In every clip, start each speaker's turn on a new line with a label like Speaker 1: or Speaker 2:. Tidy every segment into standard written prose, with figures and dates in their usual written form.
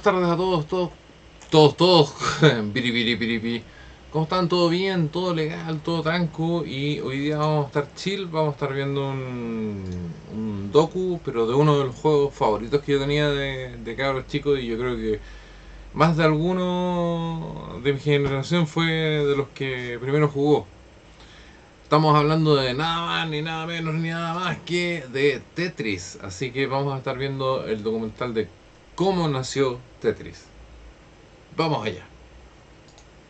Speaker 1: Buenas tardes a todos, biribiri. ¿Cómo están? ¿Todo bien? ¿Todo legal? ¿Todo tranco? Y hoy día vamos a estar chill, vamos a estar viendo un docu, pero de uno de los juegos favoritos que yo tenía de cabros chicos, y yo creo que más de alguno de mi generación fue de los que primero jugó. Estamos hablando de nada más, ni nada menos, ni nada más que de Tetris. Así que vamos a estar viendo el documental de cómo nació Tetris. Vamos allá.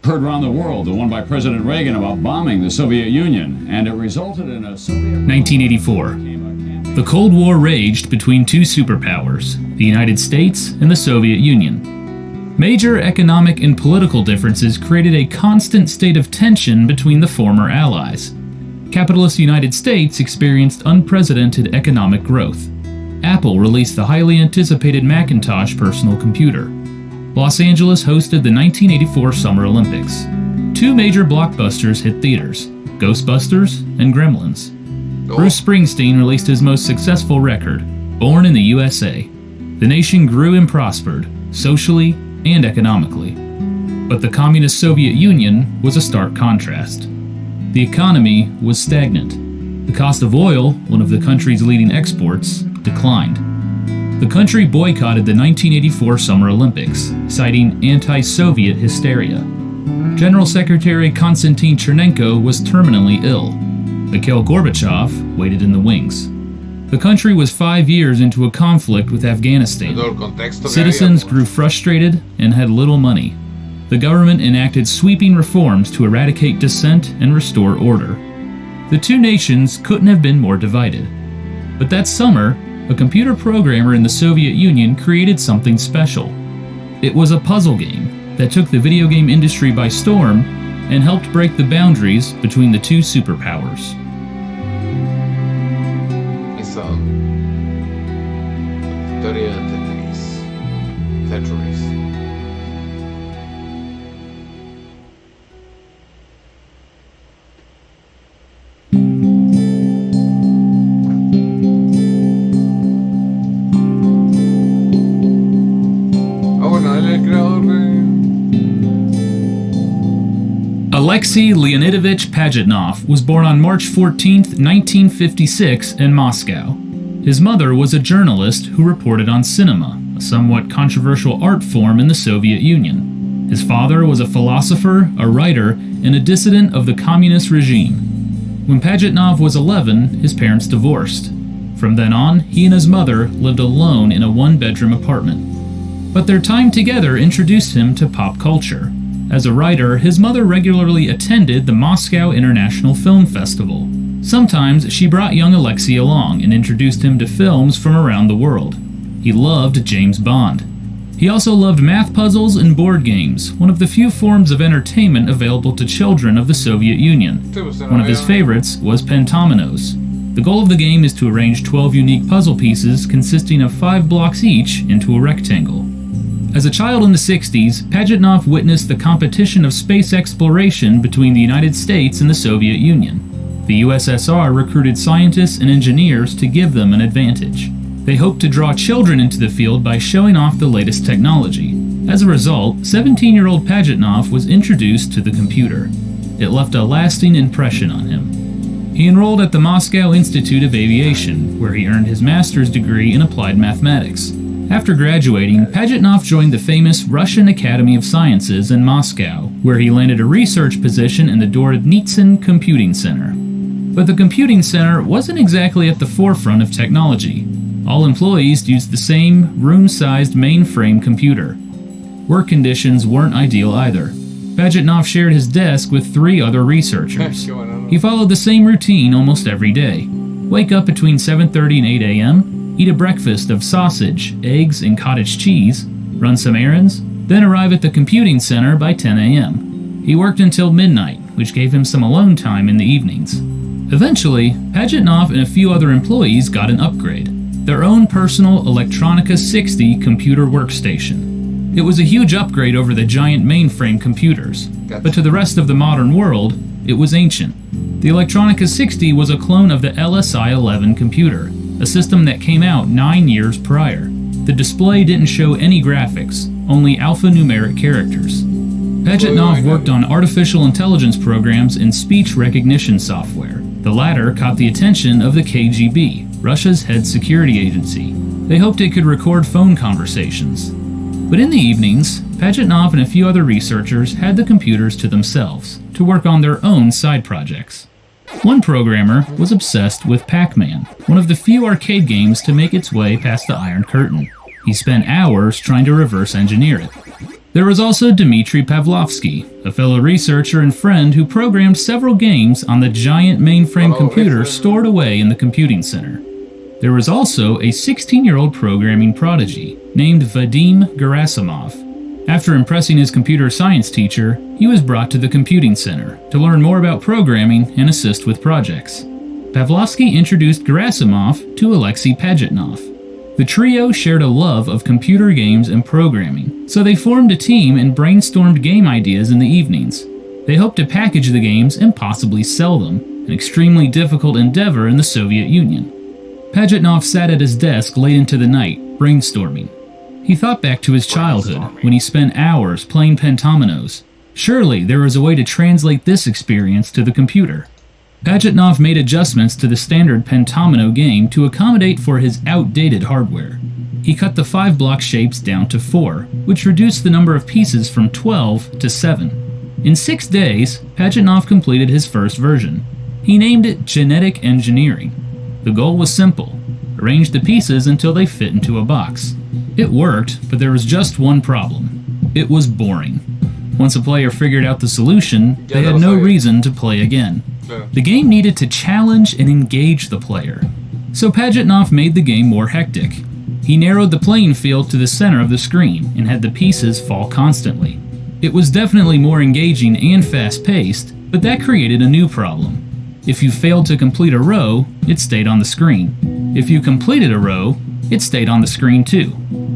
Speaker 2: Heard around the world, the one by President Reagan about bombing the Soviet Union, and it resulted in a Soviet...
Speaker 3: 1984. The Cold War raged between two superpowers, the United States and the Soviet Union. Major economic and political differences created a constant state of tension between the former allies. Capitalist United States experienced unprecedented economic growth. Apple released the highly anticipated Macintosh personal computer. Los Angeles hosted the 1984 Summer Olympics. Two major blockbusters hit theaters, Ghostbusters and Gremlins. Bruce Springsteen released his most successful record, Born in the USA. The nation grew and prospered, socially and economically. But the communist Soviet Union was a stark contrast. The economy was stagnant. The cost of oil, one of the country's leading exports, declined. The country boycotted the 1984 Summer Olympics, citing anti-Soviet hysteria. General Secretary Konstantin Chernenko was terminally ill. Mikhail Gorbachev waited in the wings. The country was 5 years into a conflict with Afghanistan. Citizens grew frustrated and had little money. The government enacted sweeping reforms to eradicate dissent and restore order. The two nations couldn't have been more divided. But that summer, a computer programmer in the Soviet Union created something special. It was a puzzle game that took the video game industry by storm and helped break the boundaries between the two superpowers.
Speaker 1: Esa historia de Tetris.
Speaker 3: Alexei Leonidovich Pajitnov was born on March 14, 1956 in Moscow. His mother was a journalist who reported on cinema, a somewhat controversial art form in the Soviet Union. His father was a philosopher, a writer, and a dissident of the communist regime. When Pajitnov was 11, his parents divorced. From then on, he and his mother lived alone in a one-bedroom apartment. But their time together introduced him to pop culture. As a writer, his mother regularly attended the Moscow International Film Festival. Sometimes she brought young Alexei along and introduced him to films from around the world. He loved James Bond. He also loved math puzzles and board games, one of the few forms of entertainment available to children of the Soviet Union. One of his favorites was Pentominoes. The goal of the game is to arrange 12 unique puzzle pieces consisting of 5 blocks each into a rectangle. As a child in the 60s, Pajitnov witnessed the competition of space exploration between the United States and the Soviet Union. The USSR recruited scientists and engineers to give them an advantage. They hoped to draw children into the field by showing off the latest technology. As a result, 17-year-old Pajitnov was introduced to the computer. It left a lasting impression on him. He enrolled at the Moscow Institute of Aviation, where he earned his master's degree in applied mathematics. After graduating, Pajitnov joined the famous Russian Academy of Sciences in Moscow, where he landed a research position in the Dornitsyn Computing Center. But the computing center wasn't exactly at the forefront of technology. All employees used the same room-sized mainframe computer. Work conditions weren't ideal either. Pajitnov shared his desk with 3 other researchers. He followed the same routine almost every day. Wake up between 7:30 and 8 a.m., eat a breakfast of sausage, eggs, and cottage cheese, run some errands, then arrive at the computing center by 10 a.m. He worked until midnight, which gave him some alone time in the evenings. Eventually, Pajitnov and a few other employees got an upgrade, their own personal Electronica 60 computer workstation. It was a huge upgrade over the giant mainframe computers, but to the rest of the modern world, it was ancient. The Electronica 60 was a clone of the LSI-11 computer, a system that came out 9 years prior. The display didn't show any graphics, only alphanumeric characters. Pajitnov worked on artificial intelligence programs and speech recognition software. The latter caught the attention of the KGB, Russia's head security agency. They hoped it could record phone conversations. But in the evenings, Pajitnov and a few other researchers had the computers to themselves to work on their own side projects. One programmer was obsessed with Pac-Man, one of the few arcade games to make its way past the Iron Curtain. He spent hours trying to reverse engineer it. There was also Dmitry Pavlovsky, a fellow researcher and friend who programmed several games on the giant mainframe computer stored away in the computing center. There was also a 16-year-old programming prodigy named Vadim Gerasimov. After impressing his computer science teacher, he was brought to the computing center to learn more about programming and assist with projects. Pavlovsky introduced Gerasimov to Alexei Pajitnov. The trio shared a love of computer games and programming, so they formed a team and brainstormed game ideas in the evenings. They hoped to package the games and possibly sell them, an extremely difficult endeavor in the Soviet Union. Pajitnov sat at his desk late into the night, brainstorming. He thought back to his childhood, when he spent hours playing pentominoes. Surely there was a way to translate this experience to the computer. Pajitnov made adjustments to the standard pentomino game to accommodate for his outdated hardware. He cut the 5-block shapes down to 4, which reduced the number of pieces from 12 to 7. In 6 days, Pajitnov completed his first version. He named it Genetic Engineering. The goal was simple: arrange the pieces until they fit into a box. It worked, but there was just one problem. It was boring. Once a player figured out the solution, they had no reason to play again. The game needed to challenge and engage the player. So Pajitnov made the game more hectic. He narrowed the playing field to the center of the screen and had the pieces fall constantly. It was definitely more engaging and fast-paced, but that created a new problem. If you failed to complete a row, it stayed on the screen. If you completed a row, it stayed on the screen too.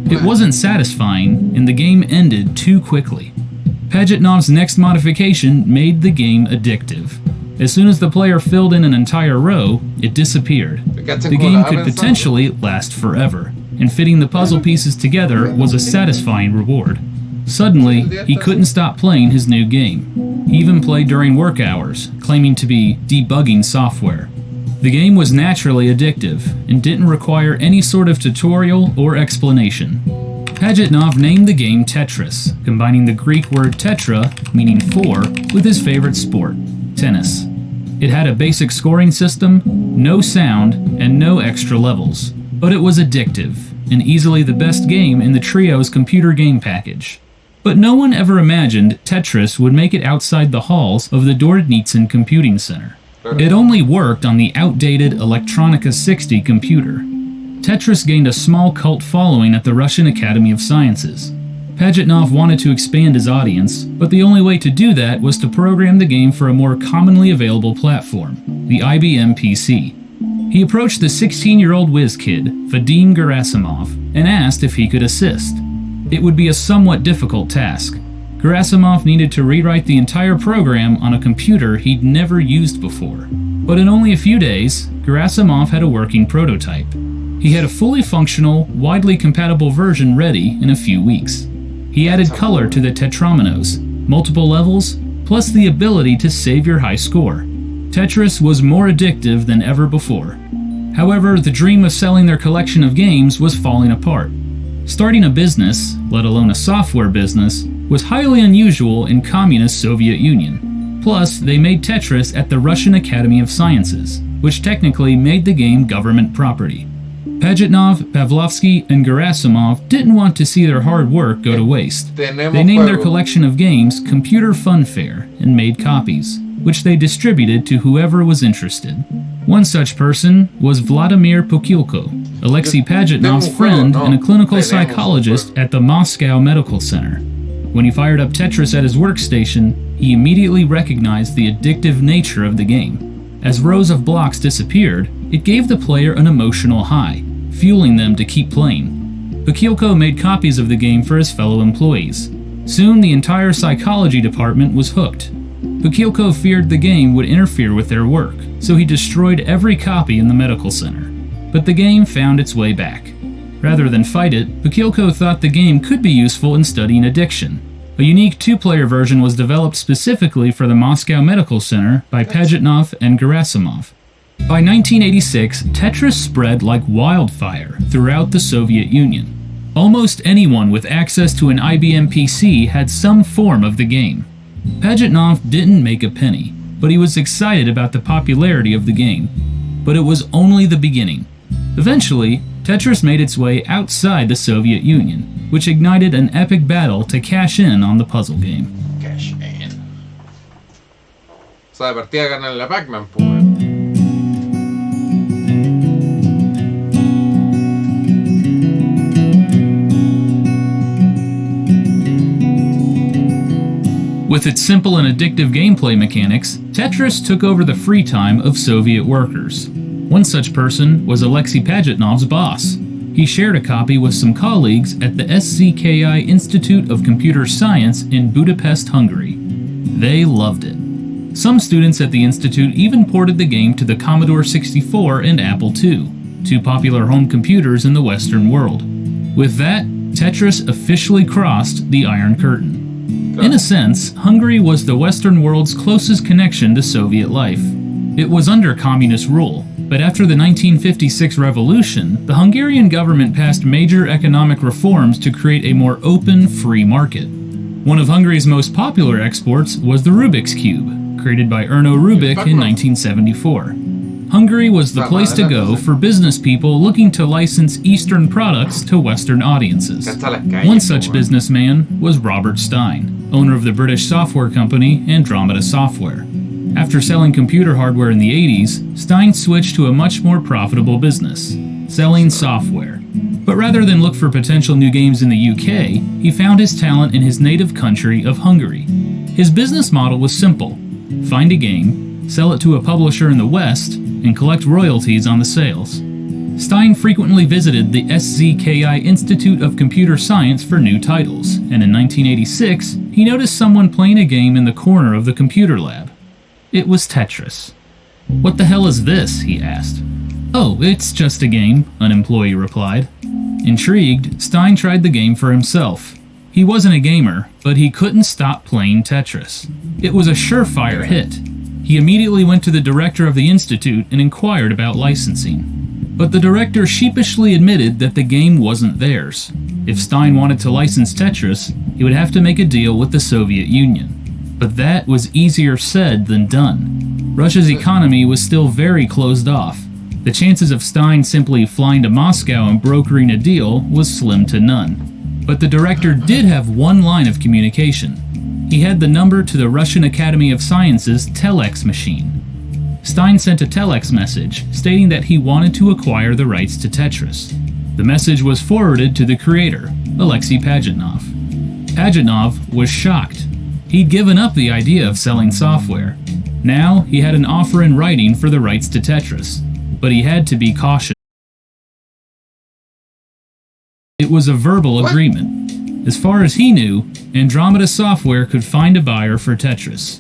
Speaker 3: It wasn't satisfying, and the game ended too quickly. Pajitnov's next modification made the game addictive. As soon as the player filled in an entire row, it disappeared. The game could potentially last forever, and fitting the puzzle pieces together was a satisfying reward. Suddenly, he couldn't stop playing his new game. He even played during work hours, claiming to be debugging software. The game was naturally addictive, and didn't require any sort of tutorial or explanation. Pajitnov named the game Tetris, combining the Greek word tetra, meaning 4, with his favorite sport, tennis. It had a basic scoring system, no sound, and no extra levels. But it was addictive, and easily the best game in the trio's computer game package. But no one ever imagined Tetris would make it outside the halls of the Dordnitsin Computing Center. It only worked on the outdated Electronica 60 computer. Tetris gained a small cult following at the Russian Academy of Sciences. Pajitnov wanted to expand his audience, but the only way to do that was to program the game for a more commonly available platform, the IBM PC. He approached the 16-year-old whiz kid, Vadim Gerasimov, and asked if he could assist. It would be a somewhat difficult task. Gerasimov needed to rewrite the entire program on a computer he'd never used before. But in only a few days, Gerasimov had a working prototype. He had a fully functional, widely compatible version ready in a few weeks. He added color to the tetrominoes, multiple levels, plus the ability to save your high score. Tetris was more addictive than ever before. However, the dream of selling their collection of games was falling apart. Starting a business, let alone a software business, was highly unusual in communist Soviet Union. Plus, they made Tetris at the Russian Academy of Sciences, which technically made the game government property. Pajitnov, Pavlovsky, and Gerasimov didn't want to see their hard work go to waste. They named their collection of games Computer Funfair and made copies, which they distributed to whoever was interested. One such person was Vladimir Pukilko, Alexei Pajitnov's friend and a clinical psychologist at the Moscow Medical Center. When he fired up Tetris at his workstation, he immediately recognized the addictive nature of the game. As rows of blocks disappeared, it gave the player an emotional high, fueling them to keep playing. Pukilko made copies of the game for his fellow employees. Soon the entire psychology department was hooked. Pukilko feared the game would interfere with their work, so he destroyed every copy in the medical center. But the game found its way back. Rather than fight it, Bakilko thought the game could be useful in studying addiction. A unique two-player version was developed specifically for the Moscow Medical Center by Pajitnov and Gerasimov. By 1986, Tetris spread like wildfire throughout the Soviet Union. Almost anyone with access to an IBM PC had some form of the game. Pajitnov didn't make a penny, but he was excited about the popularity of the game. But it was only the beginning. Eventually, Tetris made its way outside the Soviet Union, which ignited an epic battle to cash in on the puzzle game.
Speaker 1: Cash in. O sea, de partida ganan la Pac-Man, pues.
Speaker 3: With its simple and addictive gameplay mechanics, Tetris took over the free time of Soviet workers. One such person was Alexei Pajitnov's boss. He shared a copy with some colleagues at the SZKI Institute of Computer Science in Budapest, Hungary. They loved it. Some students at the institute even ported the game to the Commodore 64 and Apple II, two popular home computers in the Western world. With that, Tetris officially crossed the Iron Curtain. In a sense, Hungary was the Western world's closest connection to Soviet life. It was under communist rule, but after the 1956 revolution, the Hungarian government passed major economic reforms to create a more open, free market. One of Hungary's most popular exports was the Rubik's Cube, created by Erno Rubik in 1974. Hungary was the place to go for business people looking to license Eastern products to Western audiences. One such businessman was Robert Stein, owner of the British software company Andromeda Software. After selling computer hardware in the 80s, Stein switched to a much more profitable business, selling software. But rather than look for potential new games in the UK, he found his talent in his native country of Hungary. His business model was simple: find a game, sell it to a publisher in the West, and collect royalties on the sales. Stein frequently visited the SZKI Institute of Computer Science for new titles, and in 1986, he noticed someone playing a game in the corner of the computer lab. It was Tetris. "What the hell is this?" he asked. "Oh, it's just a game," an employee replied. Intrigued, Stein tried the game for himself. He wasn't a gamer, but he couldn't stop playing Tetris. It was a surefire hit. He immediately went to the director of the institute and inquired about licensing. But the director sheepishly admitted that the game wasn't theirs. If Stein wanted to license Tetris, he would have to make a deal with the Soviet Union. But that was easier said than done. Russia's economy was still very closed off. The chances of Stein simply flying to Moscow and brokering a deal was slim to none. But the director did have one line of communication. He had the number to the Russian Academy of Sciences telex machine. Stein sent a telex message stating that he wanted to acquire the rights to Tetris. The message was forwarded to the creator, Alexei Pajitnov. Pajitnov was shocked. He'd given up the idea of selling software. Now he had an offer in writing for the rights to Tetris, but he had to be cautious. It was a verbal agreement. As far as he knew, Andromeda Software could find a buyer for Tetris.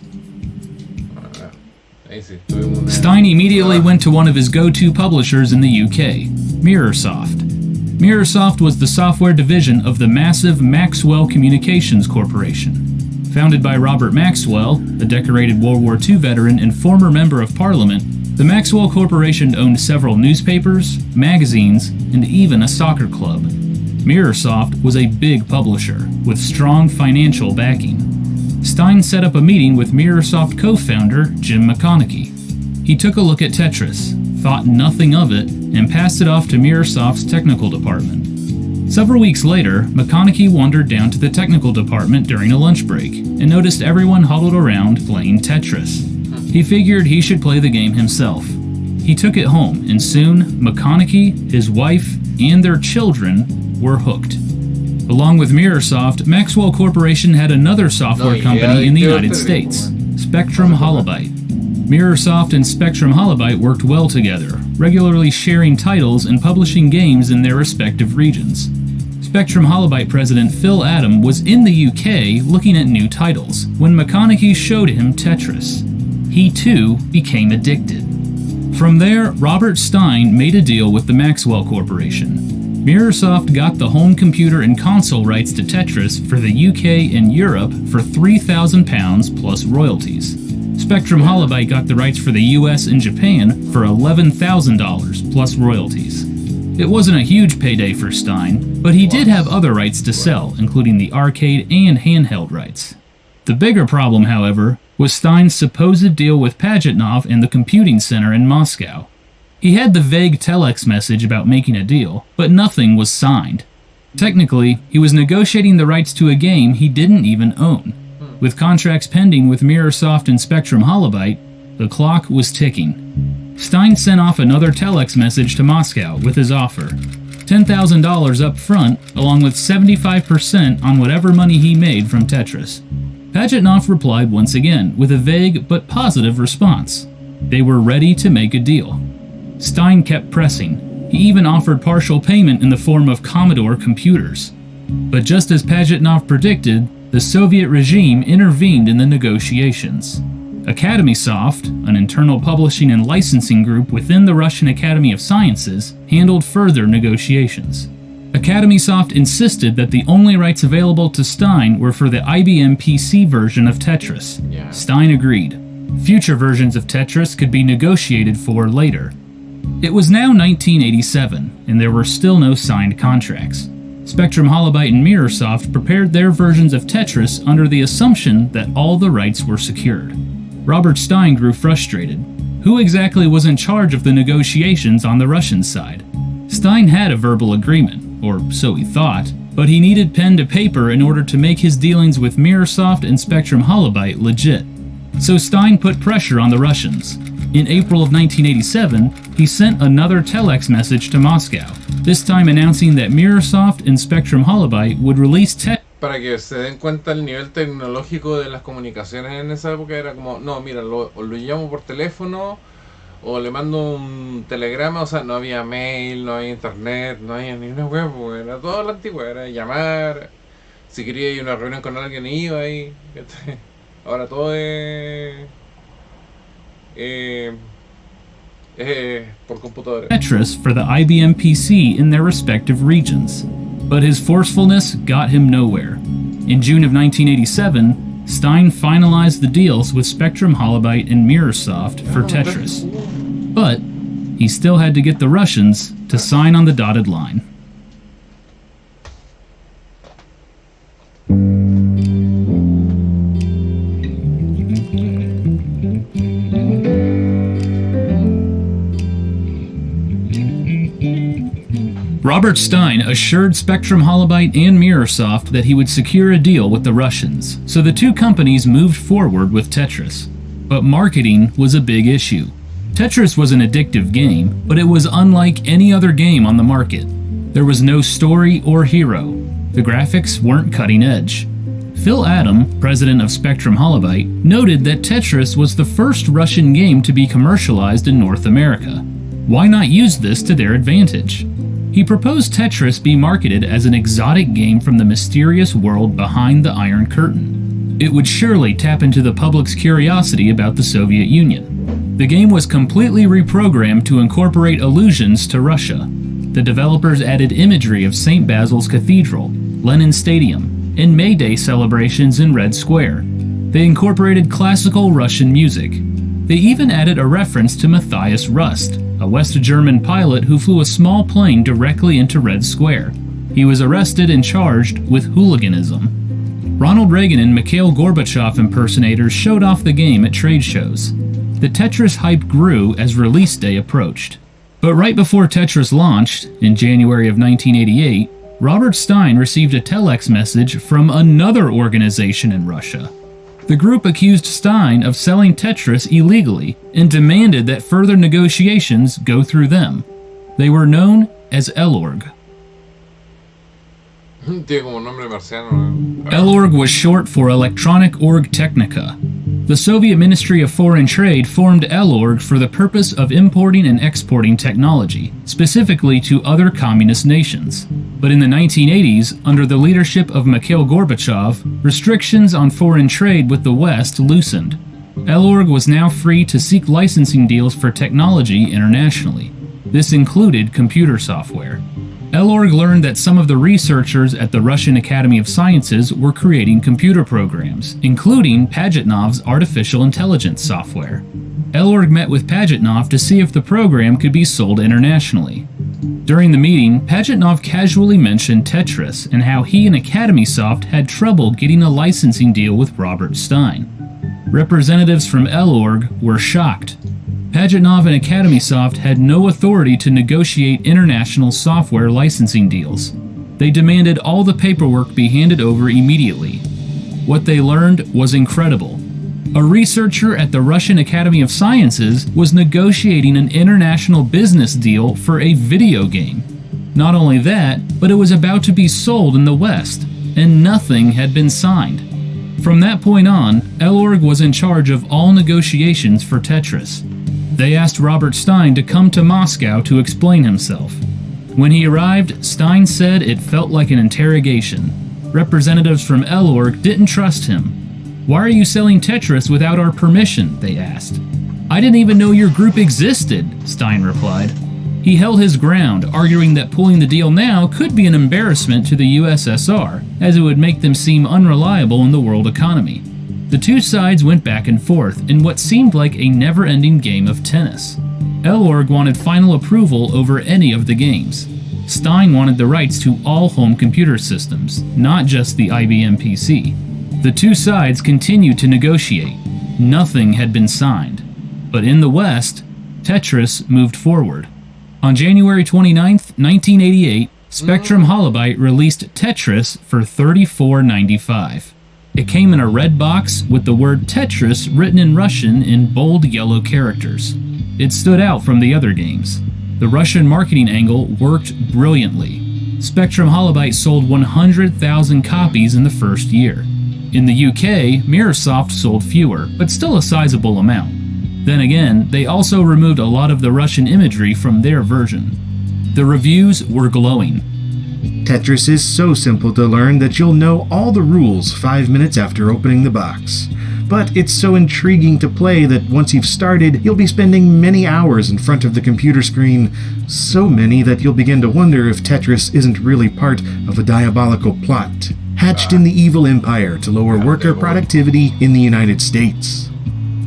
Speaker 3: Stein immediately went to one of his go-to publishers in the UK, Mirrorsoft. Mirrorsoft was the software division of the massive Maxwell Communications Corporation. Founded by Robert Maxwell, a decorated World War II veteran and former member of Parliament, the Maxwell Corporation owned several newspapers, magazines, and even a soccer club. Mirrorsoft was a big publisher, with strong financial backing. Stein set up a meeting with Mirrorsoft co-founder Jim McConaughey. He took a look at Tetris, thought nothing of it, and passed it off to Mirrorsoft's technical department. Several weeks later, McConaughey wandered down to the technical department during a lunch break, and noticed everyone huddled around playing Tetris. He figured he should play the game himself. He took it home, and soon, McConaughey, his wife, and their children were hooked. Along with Mirrorsoft, Maxwell Corporation had another software company in the United States, Spectrum Holobyte. Mirrorsoft and Spectrum Holobyte worked well together, regularly sharing titles and publishing games in their respective regions. Spectrum Holobyte president Phil Adam was in the UK looking at new titles when McConaughey showed him Tetris. He too became addicted. From there, Robert Stein made a deal with the Maxwell Corporation. Mirrorsoft got the home computer and console rights to Tetris for the UK and Europe for £3,000 plus royalties. Spectrum Holobyte got the rights for the US and Japan for $11,000 plus royalties. It wasn't a huge payday for Stein, but he did have other rights to sell, including the arcade and handheld rights. The bigger problem, however, was Stein's supposed deal with Pajitnov and the computing center in Moscow. He had the vague telex message about making a deal, but nothing was signed. Technically, he was negotiating the rights to a game he didn't even own. With contracts pending with Mirrorsoft and Spectrum Holobyte, the clock was ticking. Stein sent off another telex message to Moscow with his offer. $10,000 up front, along with 75% on whatever money he made from Tetris. Pajitnov replied once again with a vague but positive response. They were ready to make a deal. Stein kept pressing. He even offered partial payment in the form of Commodore computers. But just as Pajitnov predicted, the Soviet regime intervened in the negotiations. AcademySoft, an internal publishing and licensing group within the Russian Academy of Sciences, handled further negotiations. AcademySoft insisted that the only rights available to Stein were for the IBM PC version of Tetris. Stein agreed. Future versions of Tetris could be negotiated for later. It was now 1987, and there were still no signed contracts. Spectrum Holobyte and Mirrorsoft prepared their versions of Tetris under the assumption that all the rights were secured. Robert Stein grew frustrated. Who exactly was in charge of the negotiations on the Russian side? Stein had a verbal agreement, or so he thought, but he needed pen to paper in order to make his dealings with Mirrorsoft and Spectrum Holobyte legit. So Stein put pressure on the Russians. In April of 1987, he sent another telex message to Moscow, this time announcing that Mirrorsoft and Spectrum Holobyte would release
Speaker 1: Para que se den cuenta el nivel tecnológico de las comunicaciones en esa época, era como, no, mira, lo llamo por teléfono o le mando un telegrama, o sea, no había mail, no había internet, no había ni una web, era todo lo antiguo, era llamar, si quería ir a una reunión con alguien iba ahí, ahora todo es por computadora.
Speaker 3: Tetris for the IBM PC in their respective regions, but his forcefulness got him nowhere. In June of 1987, Stein finalized the deals with Spectrum Holobyte and Mirrorsoft for Tetris, but he still had to get the Russians to sign on the dotted line. Robert Stein assured Spectrum Holobyte and Mirrorsoft that he would secure a deal with the Russians, so the two companies moved forward with Tetris. But marketing was a big issue. Tetris was an addictive game, but it was unlike any other game on the market. There was no story or hero. The graphics weren't cutting edge. Phil Adam, president of Spectrum Holobyte, noted that Tetris was the first Russian game to be commercialized in North America. Why not use this to their advantage? He proposed Tetris be marketed as an exotic game from the mysterious world behind the Iron Curtain. It would surely tap into the public's curiosity about the Soviet Union. The game was completely reprogrammed to incorporate allusions to Russia. The developers added imagery of St. Basil's Cathedral, Lenin Stadium, and May Day celebrations in Red Square. They incorporated classical Russian music. They even added a reference to Matthias Rust, a West German pilot who flew a small plane directly into Red Square. He was arrested and charged with hooliganism. Ronald Reagan and Mikhail Gorbachev impersonators showed off the game at trade shows. The Tetris hype grew as release day approached. But right before Tetris launched, in January of 1988, Robert Stein received a telex message from another organization in Russia. The group accused Stein of selling Tetris illegally and demanded that further negotiations go through them. They were known as ELORG. ELORG was short for Electronic Org Technica. The Soviet Ministry of Foreign Trade formed ELORG for the purpose of importing and exporting technology, specifically to other communist nations. But in the 1980s, under the leadership of Mikhail Gorbachev, restrictions on foreign trade with the West loosened. ELORG was now free to seek licensing deals for technology internationally. This included computer software. Elorg learned that some of the researchers at the Russian Academy of Sciences were creating computer programs, including Pajitnov's artificial intelligence software. Elorg met with Pajitnov to see if the program could be sold internationally. During the meeting, Pajitnov casually mentioned Tetris and how he and AcademySoft had trouble getting a licensing deal with Robert Stein. Representatives from Elorg were shocked. Pajitnov and AcademySoft had no authority to negotiate international software licensing deals. They demanded all the paperwork be handed over immediately. What they learned was incredible. A researcher at the Russian Academy of Sciences was negotiating an international business deal for a video game. Not only that, but it was about to be sold in the West, and nothing had been signed. From that point on, Elorg was in charge of all negotiations for Tetris. They asked Robert Stein to come to Moscow to explain himself. When he arrived, Stein said it felt like an interrogation. Representatives from Elorg didn't trust him. "Why are you selling Tetris without our permission?" they asked. "I didn't even know your group existed," Stein replied. He held his ground, arguing that pulling the deal now could be an embarrassment to the USSR, as it would make them seem unreliable in the world economy. The two sides went back and forth in what seemed like a never-ending game of tennis. Elorg wanted final approval over any of the games. Stein wanted the rights to all home computer systems, not just the IBM PC. The two sides continued to negotiate. Nothing had been signed. But in the West, Tetris moved forward. On January 29, 1988, Spectrum Holobyte released Tetris for $34.95. It came in a red box with the word Tetris written in Russian in bold yellow characters. It stood out from the other games. The Russian marketing angle worked brilliantly. Spectrum Holobyte sold 100,000 copies in the first year. In the UK, Mirrorsoft sold fewer, but still a sizable amount. Then again, they also removed a lot of the Russian imagery from their version. The reviews were glowing.
Speaker 4: Tetris is so simple to learn that you'll know all the rules 5 minutes after opening the box. But it's so intriguing to play that once you've started, you'll be spending many hours in front of the computer screen. So many that you'll begin to wonder if Tetris isn't really part of a diabolical plot hatched in the evil empire to lower worker productivity in the United States.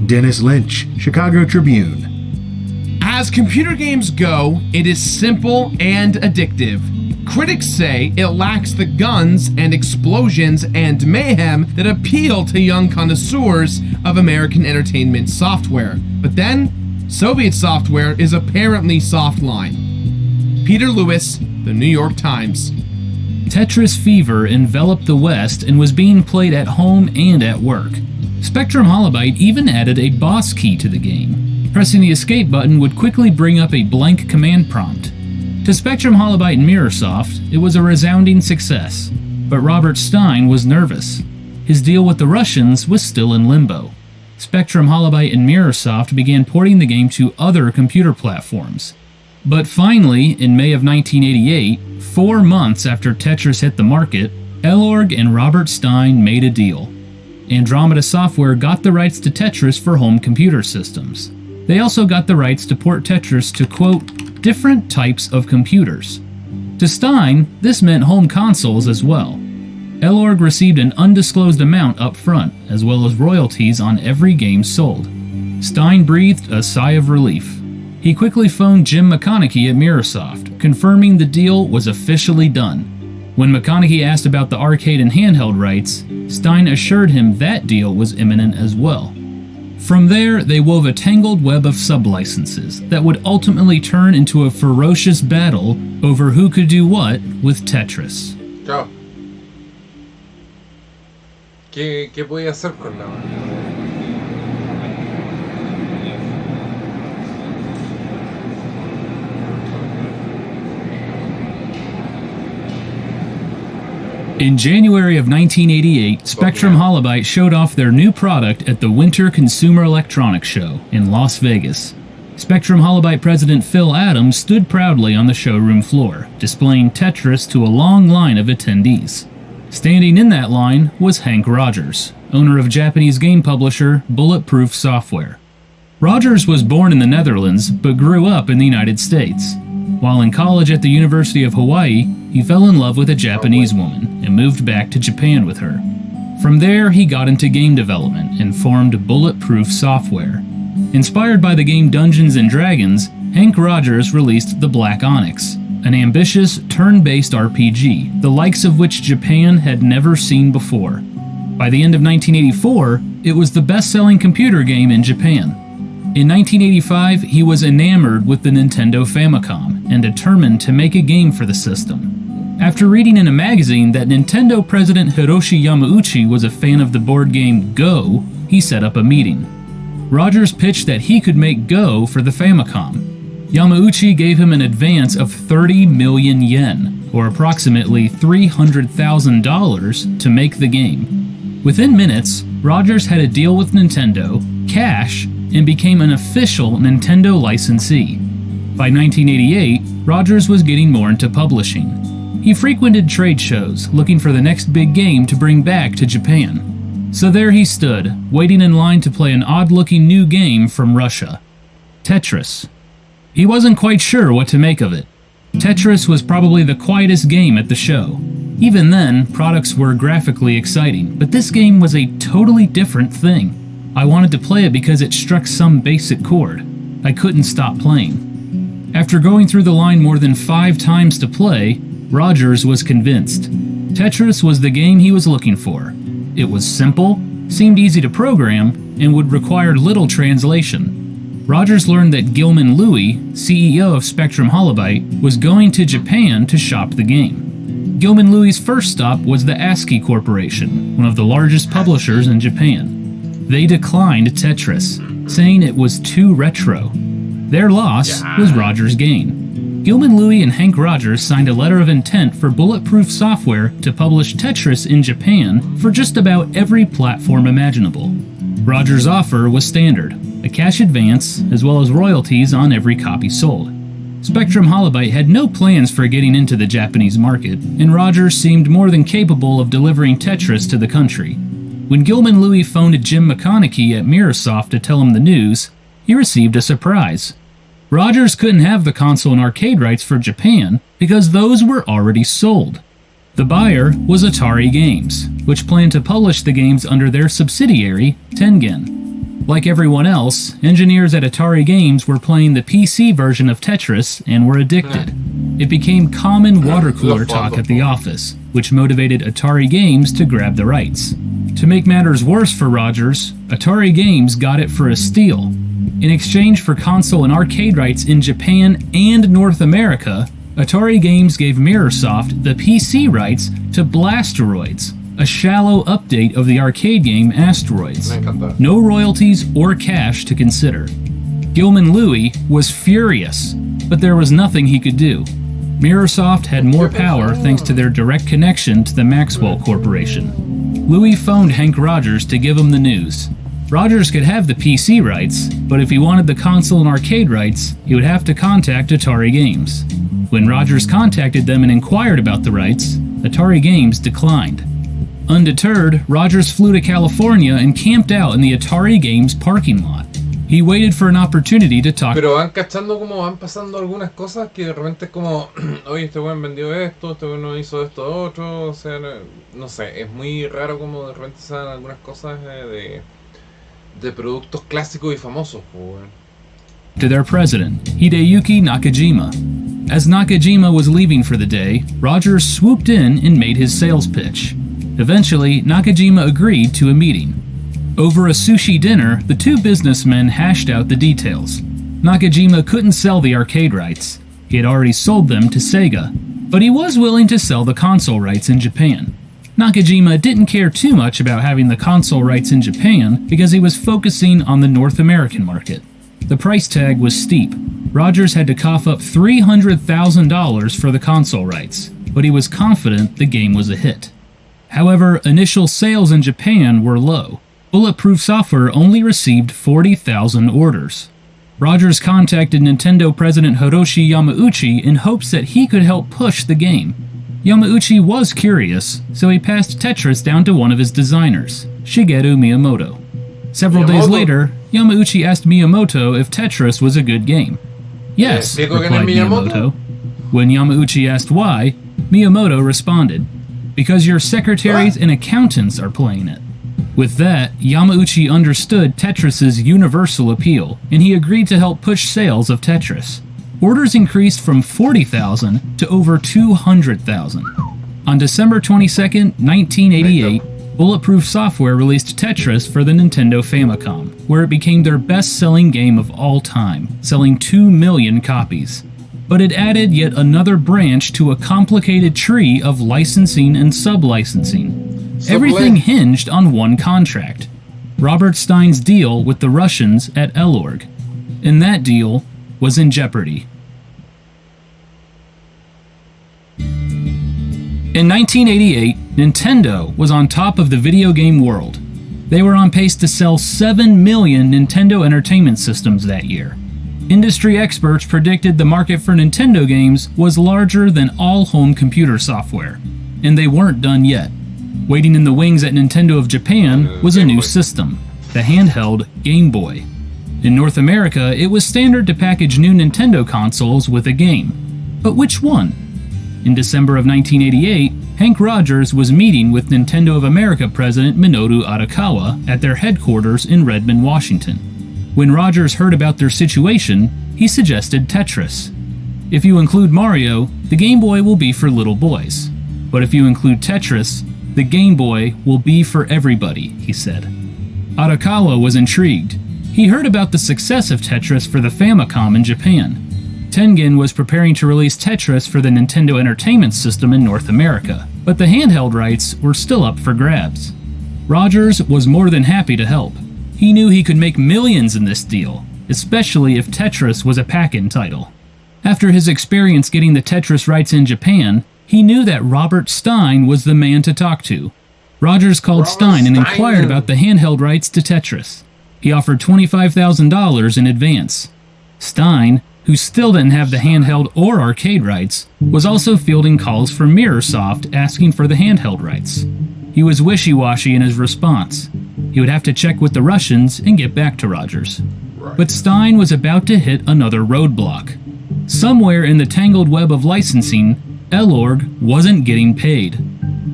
Speaker 4: Dennis Lynch, Chicago Tribune.
Speaker 5: As computer games go, it is simple and addictive. Critics say it lacks the guns and explosions and mayhem that appeal to young connoisseurs of American entertainment software. But then, Soviet software is apparently softline. Peter Lewis, The New York Times.
Speaker 3: Tetris fever enveloped the West and was being played at home and at work. Spectrum Holobyte even added a boss key to the game. Pressing the escape button would quickly bring up a blank command prompt. To Spectrum Holobyte and Mirrorsoft, it was a resounding success. But Robert Stein was nervous. His deal with the Russians was still in limbo. Spectrum Holobyte and Mirrorsoft began porting the game to other computer platforms. But finally, in May of 1988, 4 months after Tetris hit the market, Elorg and Robert Stein made a deal. Andromeda Software got the rights to Tetris for home computer systems. They also got the rights to port Tetris to, quote, different types of computers. To Stein, this meant home consoles as well. Elorg received an undisclosed amount up front, as well as royalties on every game sold. Stein breathed a sigh of relief. He quickly phoned Jim McConaughey at Mirrorsoft, confirming the deal was officially done. When McConaughey asked about the arcade and handheld rights, Stein assured him that deal was imminent as well. From there, they wove a tangled web of sublicenses that would ultimately turn into a ferocious battle over who could do what with Tetris.
Speaker 1: Chao. ¿Qué podía hacer con la mano?
Speaker 3: In January of 1988, Spectrum Holobyte showed off their new product at the Winter Consumer Electronics Show in Las Vegas. Spectrum Holobyte president Phil Adams stood proudly on the showroom floor, displaying Tetris to a long line of attendees. Standing in that line was Hank Rogers, owner of Japanese game publisher Bulletproof Software. Rogers was born in the Netherlands, but grew up in the United States. While in college at the University of Hawaii, he fell in love with a Japanese woman and moved back to Japan with her. From there, he got into game development and formed Bulletproof Software. Inspired by the game Dungeons & Dragons, Hank Rogers released The Black Onyx, an ambitious, turn-based RPG, the likes of which Japan had never seen before. By the end of 1984, it was the best-selling computer game in Japan. In 1985, he was enamored with the Nintendo Famicom and determined to make a game for the system. After reading in a magazine that Nintendo president Hiroshi Yamauchi was a fan of the board game Go, he set up a meeting. Rogers pitched that he could make Go for the Famicom. Yamauchi gave him an advance of 30 million yen, or approximately $300,000, to make the game. Within minutes, Rogers had a deal with Nintendo, cash, and became an official Nintendo licensee. By 1988, Rogers was getting more into publishing. He frequented trade shows, looking for the next big game to bring back to Japan. So there he stood, waiting in line to play an odd-looking new game from Russia, Tetris. He wasn't quite sure what to make of it. Tetris was probably the quietest game at the show. Even then, products were graphically exciting, but this game was a totally different thing. I wanted to play it because it struck some basic chord. I couldn't stop playing. After going through the line more than 5 times to play, Rogers was convinced. Tetris was the game he was looking for. It was simple, seemed easy to program, and would require little translation. Rogers learned that Gilman Louie, CEO of Spectrum Holobyte, was going to Japan to shop the game. Gilman Louie's first stop was the ASCII Corporation, one of the largest publishers in Japan. They declined Tetris, saying it was too retro. Their loss was Rogers' gain. Gilman Louie and Hank Rogers signed a letter of intent for Bulletproof Software to publish Tetris in Japan for just about every platform imaginable. Rogers' offer was standard, a cash advance as well as royalties on every copy sold. Spectrum Holobyte had no plans for getting into the Japanese market, and Rogers seemed more than capable of delivering Tetris to the country. When Gilman Louie phoned Jim McConaughey at Mirrorsoft to tell him the news, he received a surprise. Rogers couldn't have the console and arcade rights for Japan because those were already sold. The buyer was Atari Games, which planned to publish the games under their subsidiary, Tengen. Like everyone else, engineers at Atari Games were playing the PC version of Tetris and were addicted. It became common water cooler talk at the office, which motivated Atari Games to grab the rights. To make matters worse for Rogers, Atari Games got it for a steal. In exchange for console and arcade rights in Japan and North America, Atari Games gave Mirrorsoft the PC rights to Blasteroids, a shallow update of the arcade game Asteroids. No royalties or cash to consider. Gilman Louie was furious, but there was nothing he could do. Mirrorsoft had more power thanks to their direct connection to the Maxwell Corporation. Louie phoned Hank Rogers to give him the news. Rogers could have the PC rights, but if he wanted the console and arcade rights, he would have to contact Atari Games. When Rogers contacted them and inquired about the rights, Atari Games declined. Undeterred, Rogers flew to California and camped out in the Atari Games parking lot. He waited for an opportunity to talk.
Speaker 1: Pero van cachando como van pasando algunas cosas que de repente es como, oye, este buen vendió esto, este buen no hizo esto otro, o sea, no sé, es muy raro como de repente salen algunas cosas de productos clásicos y famosos.
Speaker 3: To their president, Hideyuki Nakajima. As Nakajima was leaving for the day, Rogers swooped in and made his sales pitch. Eventually, Nakajima agreed to a meeting. Over a sushi dinner, the two businessmen hashed out the details. Nakajima couldn't sell the arcade rights. He had already sold them to Sega, but he was willing to sell the console rights in Japan. Nakajima didn't care too much about having the console rights in Japan because he was focusing on the North American market. The price tag was steep. Rogers had to cough up $300,000 for the console rights, but he was confident the game was a hit. However, initial sales in Japan were low. Bulletproof Software only received 40,000 orders. Rogers contacted Nintendo president Hiroshi Yamauchi in hopes that he could help push the game. Yamauchi was curious, so he passed Tetris down to one of his designers, Shigeru Miyamoto. Several days later, Yamauchi asked Miyamoto if Tetris was a good game. Yes,
Speaker 1: ¿Explico quién es
Speaker 3: replied
Speaker 1: Miyamoto?
Speaker 3: Miyamoto. When Yamauchi asked why, Miyamoto responded, "Because your secretaries and accountants are playing it." With that, Yamauchi understood Tetris's universal appeal, and he agreed to help push sales of Tetris. Orders increased from 40,000 to over 200,000. On December 22, 1988, Bulletproof Software released Tetris for the Nintendo Famicom, where it became their best-selling game of all time, selling 2 million copies. But it added yet another branch to a complicated tree of licensing and sub-licensing. Everything hinged on one contract: Robert Stein's deal with the Russians at Elorg. And that deal was in jeopardy. In 1988, Nintendo was on top of the video game world. They were on pace to sell 7 million Nintendo Entertainment Systems that year. Industry experts predicted the market for Nintendo games was larger than all home computer software. And they weren't done yet. Waiting in the wings at Nintendo of Japan was a new system, the handheld Game Boy. In North America, it was standard to package new Nintendo consoles with a game. But which one? In December of 1988, Hank Rogers was meeting with Nintendo of America president Minoru Arakawa at their headquarters in Redmond, Washington. When Rogers heard about their situation, he suggested Tetris. If you include Mario, the Game Boy will be for little boys. But if you include Tetris, the Game Boy will be for everybody, he said. Arakawa was intrigued. He heard about the success of Tetris for the Famicom in Japan. Tengen was preparing to release Tetris for the Nintendo Entertainment System in North America, but the handheld rights were still up for grabs. Rogers was more than happy to help. He knew he could make millions in this deal, especially if Tetris was a pack-in title. After his experience getting the Tetris rights in Japan, he knew that Robert Stein was the man to talk to. Rogers called Stein and inquired about the handheld rights to Tetris. He offered $25,000 in advance. Stein, who still didn't have the handheld or arcade rights, was also fielding calls from Mirrorsoft asking for the handheld rights. He was wishy-washy in his response. He would have to check with the Russians and get back to Rogers. But Stein was about to hit another roadblock. Somewhere in the tangled web of licensing, Elorg wasn't getting paid.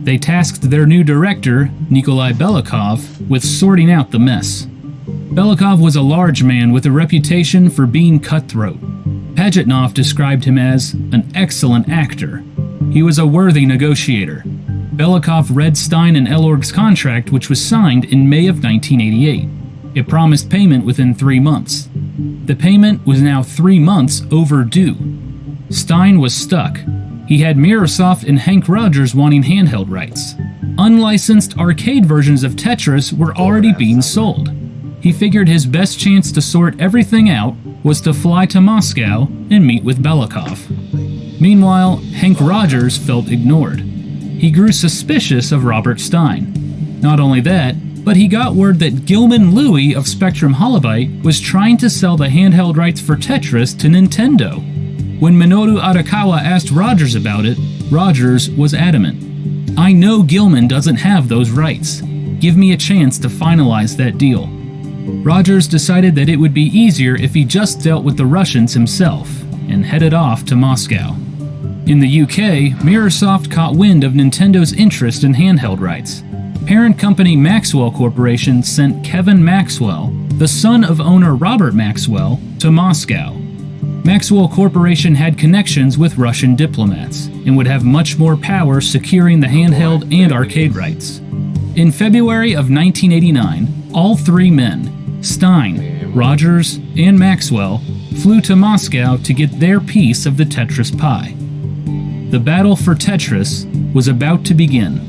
Speaker 3: They tasked their new director, Nikolai Belikov, with sorting out the mess. Belikov was a large man with a reputation for being cutthroat. Pajitnov described him as an excellent actor. He was a worthy negotiator. Belikov read Stein and Elorg's contract, which was signed in May of 1988. It promised payment within 3 months. The payment was now 3 months overdue. Stein was stuck. He had Mirrorsoft and Hank Rogers wanting handheld rights. Unlicensed arcade versions of Tetris were already being sold. He figured his best chance to sort everything out was to fly to Moscow and meet with Belikov. Meanwhile, Hank Rogers felt ignored. He grew suspicious of Robert Stein. Not only that, but he got word that Gilman Louie of Spectrum Holobyte was trying to sell the handheld rights for Tetris to Nintendo. When Minoru Arakawa asked Rogers about it, Rogers was adamant. "I know Gilman doesn't have those rights. Give me a chance to finalize that deal." Rogers decided that it would be easier if he just dealt with the Russians himself, and headed off to Moscow. In the UK, Mirrorsoft caught wind of Nintendo's interest in handheld rights. Parent company Maxwell Corporation sent Kevin Maxwell, the son of owner Robert Maxwell, to Moscow. Maxwell Corporation had connections with Russian diplomats, and would have much more power securing the handheld and arcade rights. In February of 1989, all three men, Stein, Rogers, and Maxwell, flew to Moscow to get their piece of the Tetris pie. The battle for Tetris was about to begin.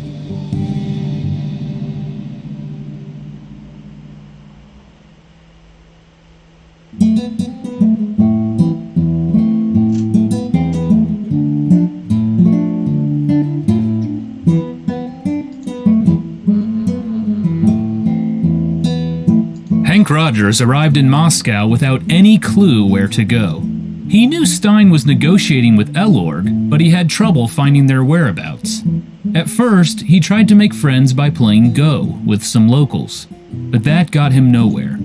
Speaker 3: Hank Rogers arrived in Moscow without any clue where to go. He knew Stein was negotiating with Elorg, but he had trouble finding their whereabouts. At first, he tried to make friends by playing Go with some locals, but that got him nowhere.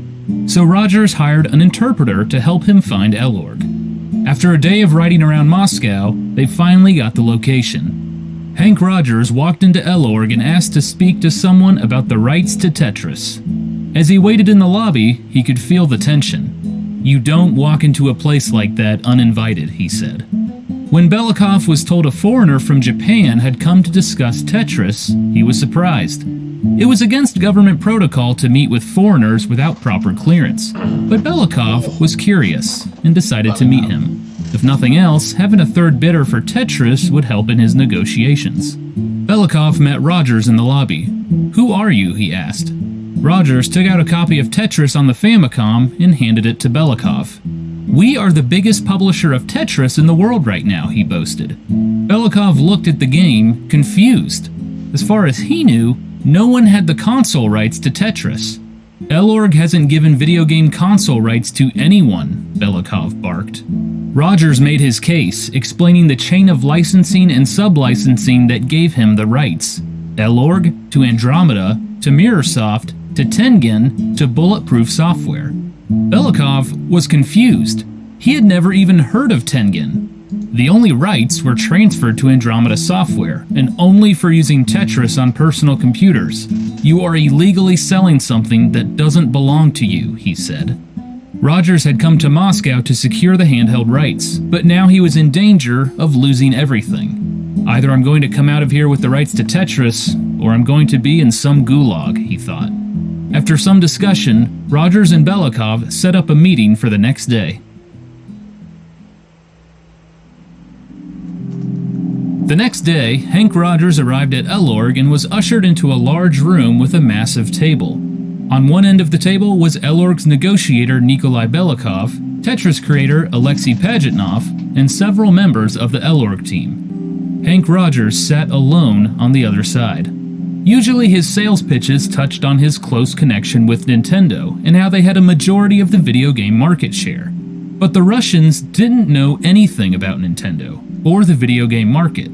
Speaker 3: So Rogers hired an interpreter to help him find Elorg. After a day of riding around Moscow, they finally got the location. Hank Rogers walked into Elorg and asked to speak to someone about the rights to Tetris. As he waited in the lobby, he could feel the tension. "You don't walk into a place like that uninvited," he said. When Belikov was told a foreigner from Japan had come to discuss Tetris, he was surprised. It was against government protocol to meet with foreigners without proper clearance, but Belikov was curious and decided to meet him. If nothing else, having a third bidder for Tetris would help in his negotiations. Belikov met Rogers in the lobby. "Who are you?" he asked. Rogers took out a copy of Tetris on the Famicom and handed it to Belikov. "We are the biggest publisher of Tetris in the world right now," he boasted. Belikov looked at the game, confused. As far as he knew, no one had the console rights to Tetris. Elorg hasn't given video game console rights to anyone, Belikov barked. Rogers made his case, explaining the chain of licensing and sub-licensing that gave him the rights. Elorg, to Andromeda, to Mirrorsoft, to Tengen, to Bulletproof Software. Belikov was confused. He had never even heard of Tengen. The only rights were transferred to Andromeda Software, and only for using Tetris on personal computers. "You are illegally selling something that doesn't belong to you," he said. Rogers had come to Moscow to secure the handheld rights, but now he was in danger of losing everything. "Either I'm going to come out of here with the rights to Tetris, or I'm going to be in some gulag," he thought. After some discussion, Rogers and Belikov set up a meeting for the next day. The next day, Hank Rogers arrived at Elorg and was ushered into a large room with a massive table. On one end of the table was Elorg's negotiator Nikolai Belikov, Tetris creator Alexei Pajitnov, and several members of the Elorg team. Hank Rogers sat alone on the other side. Usually his sales pitches touched on his close connection with Nintendo and how they had a majority of the video game market share. But the Russians didn't know anything about Nintendo or the video game market.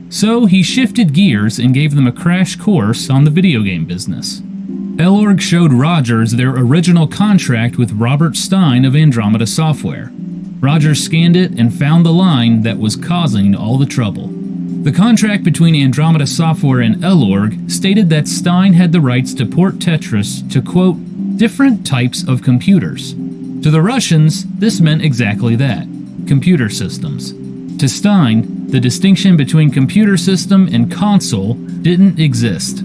Speaker 3: So he shifted gears and gave them a crash course on the video game business. Elorg showed Rogers their original contract with Robert Stein of Andromeda Software. Rogers scanned it and found the line that was causing all the trouble. The contract between Andromeda Software and Elorg stated that Stein had the rights to port Tetris to, quote, different types of computers. To the Russians, this meant exactly that, computer systems. To Stein, the distinction between computer system and console didn't exist.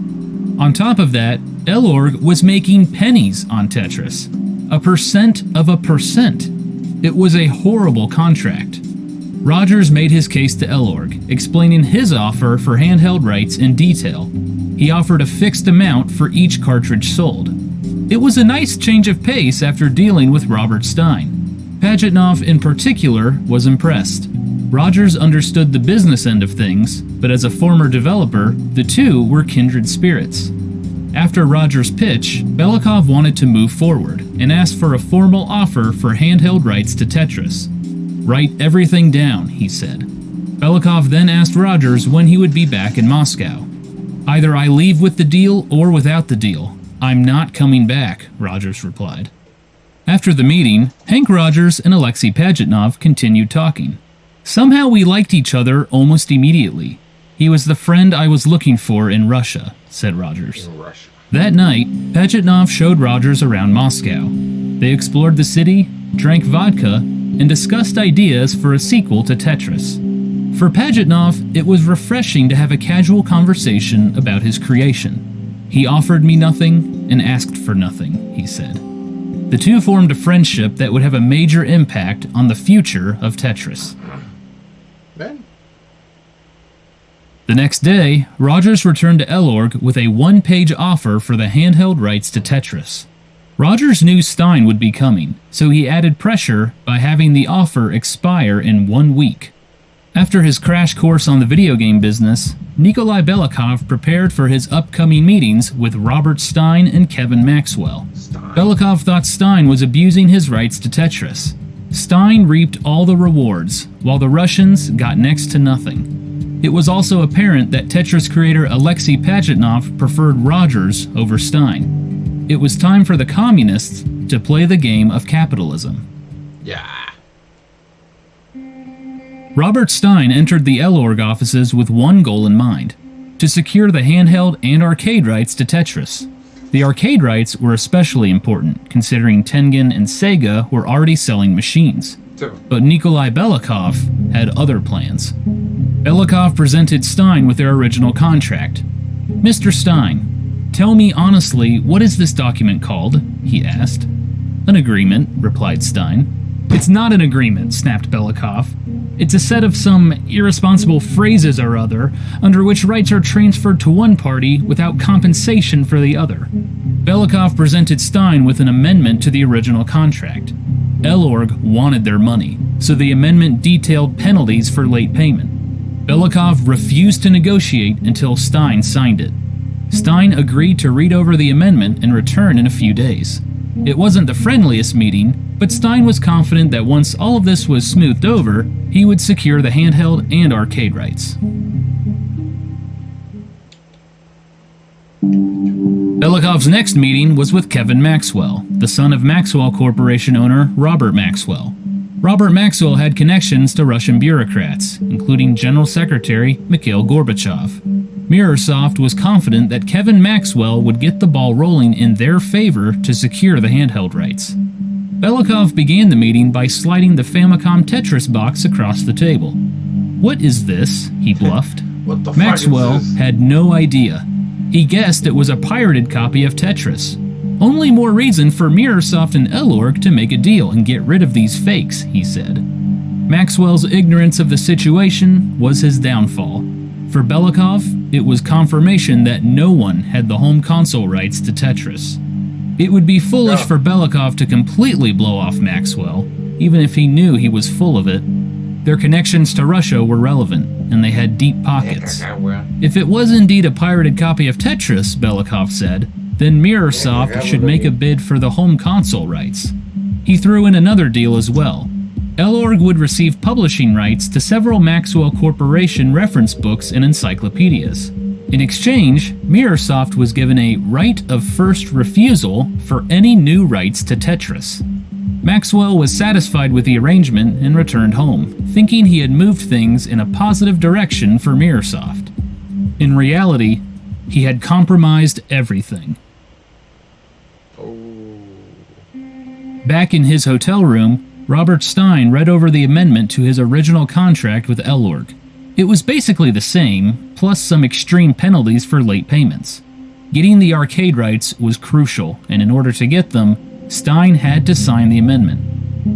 Speaker 3: On top of that, Elorg was making pennies on Tetris. 1% of a percent. It was a horrible contract. Rogers made his case to Elorg, explaining his offer for handheld rights in detail. He offered a fixed amount for each cartridge sold. It was a nice change of pace after dealing with Robert Stein. Pajitnov in particular was impressed. Rogers understood the business end of things, but as a former developer, the two were kindred spirits. After Rogers' pitch, Belikov wanted to move forward and asked for a formal offer for handheld rights to Tetris. "Write everything down," he said. Belikov then asked Rogers when he would be back in Moscow. "Either I leave with the deal or without the deal. I'm not coming back," Rogers replied. After the meeting, Hank Rogers and Alexei Pajitnov continued talking. "Somehow we liked each other almost immediately. He was the friend I was looking for in Russia," said Rogers. That night, Pajitnov showed Rogers around Moscow. They explored the city, drank vodka, and discussed ideas for a sequel to Tetris. For Pajitnov, it was refreshing to have a casual conversation about his creation. "He offered me nothing and asked for nothing," he said. The two formed a friendship that would have a major impact on the future of Tetris.
Speaker 1: Ben?
Speaker 3: The next day, Rogers returned to Elorg with a one-page offer for the handheld rights to Tetris. Rogers knew Stein would be coming, so he added pressure by having the offer expire in 1 week. After his crash course on the video game business, Nikolai Belikov prepared for his upcoming meetings with Robert Stein and Kevin Maxwell. Belikov thought Stein was abusing his rights to Tetris. Stein reaped all the rewards, while the Russians got next to nothing. It was also apparent that Tetris creator Alexei Pajitnov preferred Rogers over Stein. It was time for the communists to play the game of capitalism.
Speaker 1: Yeah.
Speaker 3: Robert Stein entered the Elorg offices with one goal in mind: to secure the handheld and arcade rights to Tetris. The arcade rights were especially important, considering Tengen and Sega were already selling machines. But Nikolai Belikov had other plans. Belikov presented Stein with their original contract. "Mr. Stein, tell me honestly, what is this document called?" he asked. "An agreement," replied Stein. "It's not an agreement," snapped Belikov. "It's a set of some irresponsible phrases or other, under which rights are transferred to one party without compensation for the other." Belikov presented Stein with an amendment to the original contract. Elorg wanted their money, so the amendment detailed penalties for late payment. Belikov refused to negotiate until Stein signed it. Stein agreed to read over the amendment and return in a few days. It wasn't the friendliest meeting, but Stein was confident that once all of this was smoothed over, he would secure the handheld and arcade rights. Belikov's next meeting was with Kevin Maxwell, the son of Maxwell Corporation owner Robert Maxwell. Robert Maxwell had connections to Russian bureaucrats, including General Secretary Mikhail Gorbachev. Mirrorsoft was confident that Kevin Maxwell would get the ball rolling in their favor to secure the handheld rights. Belikov began the meeting by sliding the Famicom Tetris box across the table. "What is this?" he bluffed.
Speaker 1: What the
Speaker 3: Maxwell
Speaker 1: fuck is this?
Speaker 3: had no idea. He guessed it was a pirated copy of Tetris. "Only more reason for Mirrorsoft and Elorg to make a deal and get rid of these fakes," he said. Maxwell's ignorance of the situation was his downfall. For Belikov, it was confirmation that no one had the home console rights to Tetris. It would be foolish for Belikov to completely blow off Maxwell, even if he knew he was full of it. Their connections to Russia were relevant, and they had deep pockets. If it was indeed a pirated copy of Tetris, Belikov said, then Mirrorsoft should make a bid for the home console rights. He threw in another deal as well. Elorg would receive publishing rights to several Maxwell Corporation reference books and encyclopedias. In exchange, Mirrorsoft was given a right of first refusal for any new rights to Tetris. Maxwell was satisfied with the arrangement and returned home, thinking he had moved things in a positive direction for Mirrorsoft. In reality, he had compromised everything. Back in his hotel room, Robert Stein read over the amendment to his original contract with Elorg. It was basically the same, plus some extreme penalties for late payments. Getting the arcade rights was crucial, and in order to get them, Stein had to sign the amendment.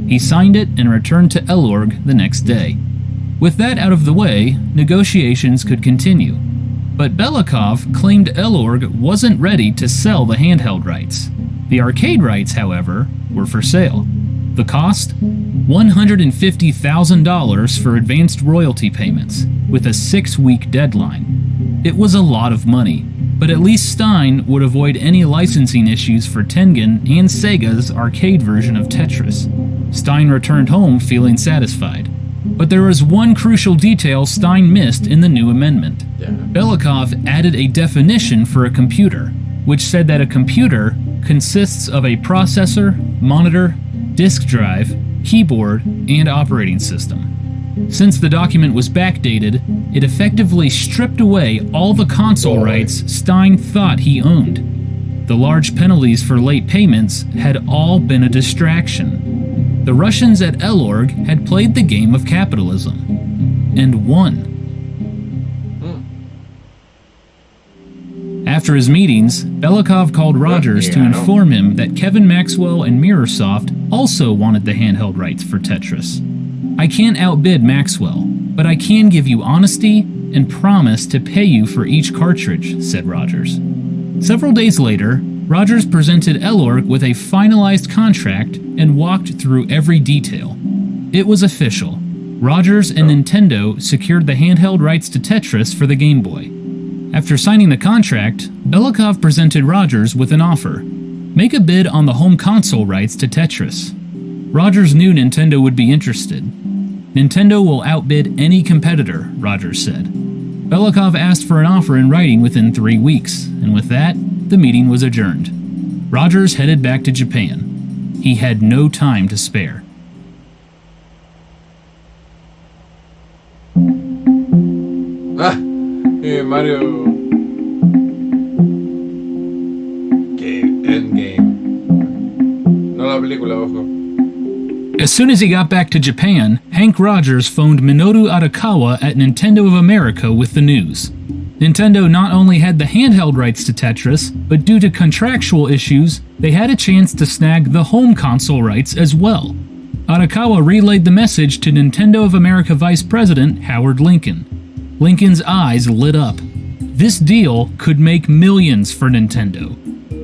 Speaker 3: He signed it and returned to Elorg the next day. With that out of the way, negotiations could continue. But Belikov claimed Elorg wasn't ready to sell the handheld rights. The arcade rights, however, were for sale. The cost? $150,000 for advanced royalty payments, with a 6-week deadline. It was a lot of money, but at least Stein would avoid any licensing issues for Tengen and Sega's arcade version of Tetris. Stein returned home feeling satisfied. But there was one crucial detail Stein missed in the new amendment. Belikov added a definition for a computer, which said that a computer consists of a processor, monitor, disk drive, keyboard, and operating system. Since the document was backdated, it effectively stripped away all the console rights Stein thought he owned. The large penalties for late payments had all been a distraction. The Russians at Elorg had played the game of capitalism and won. After his meetings, Belikov called Rogers to inform him that Kevin Maxwell and Mirrorsoft also wanted the handheld rights for Tetris. "I can't outbid Maxwell, but I can give you honesty and promise to pay you for each cartridge," said Rogers. Several days later, Rogers presented Elorg with a finalized contract and walked through every detail. It was official. Rogers and Nintendo secured the handheld rights to Tetris for the Game Boy. After signing the contract, Belikov presented Rogers with an offer. Make a bid on the home console rights to Tetris. Rogers knew Nintendo would be interested. "Nintendo will outbid any competitor," Rogers said. Belikov asked for an offer in writing within 3 weeks, and with that, the meeting was adjourned. Rogers headed back to Japan. He had no time to spare.
Speaker 1: Mario. Que Endgame. No la película, ojo.
Speaker 3: As soon as he got back to Japan, Hank Rogers phoned Minoru Arakawa at Nintendo of America with the news. Nintendo not only had the handheld rights to Tetris, but due to contractual issues, they had a chance to snag the home console rights as well. Arakawa relayed the message to Nintendo of America Vice President Howard Lincoln. Lincoln's eyes lit up. This deal could make millions for Nintendo.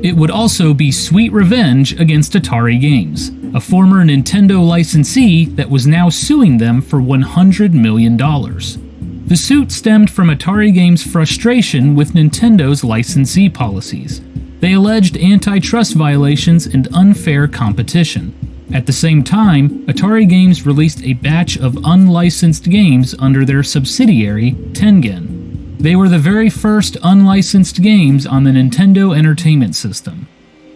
Speaker 3: It would also be sweet revenge against Atari Games, a former Nintendo licensee that was now suing them for $100 million. The suit stemmed from Atari Games' frustration with Nintendo's licensee policies. They alleged antitrust violations and unfair competition. At the same time, Atari Games released a batch of unlicensed games under their subsidiary, Tengen. They were the very first unlicensed games on the Nintendo Entertainment System.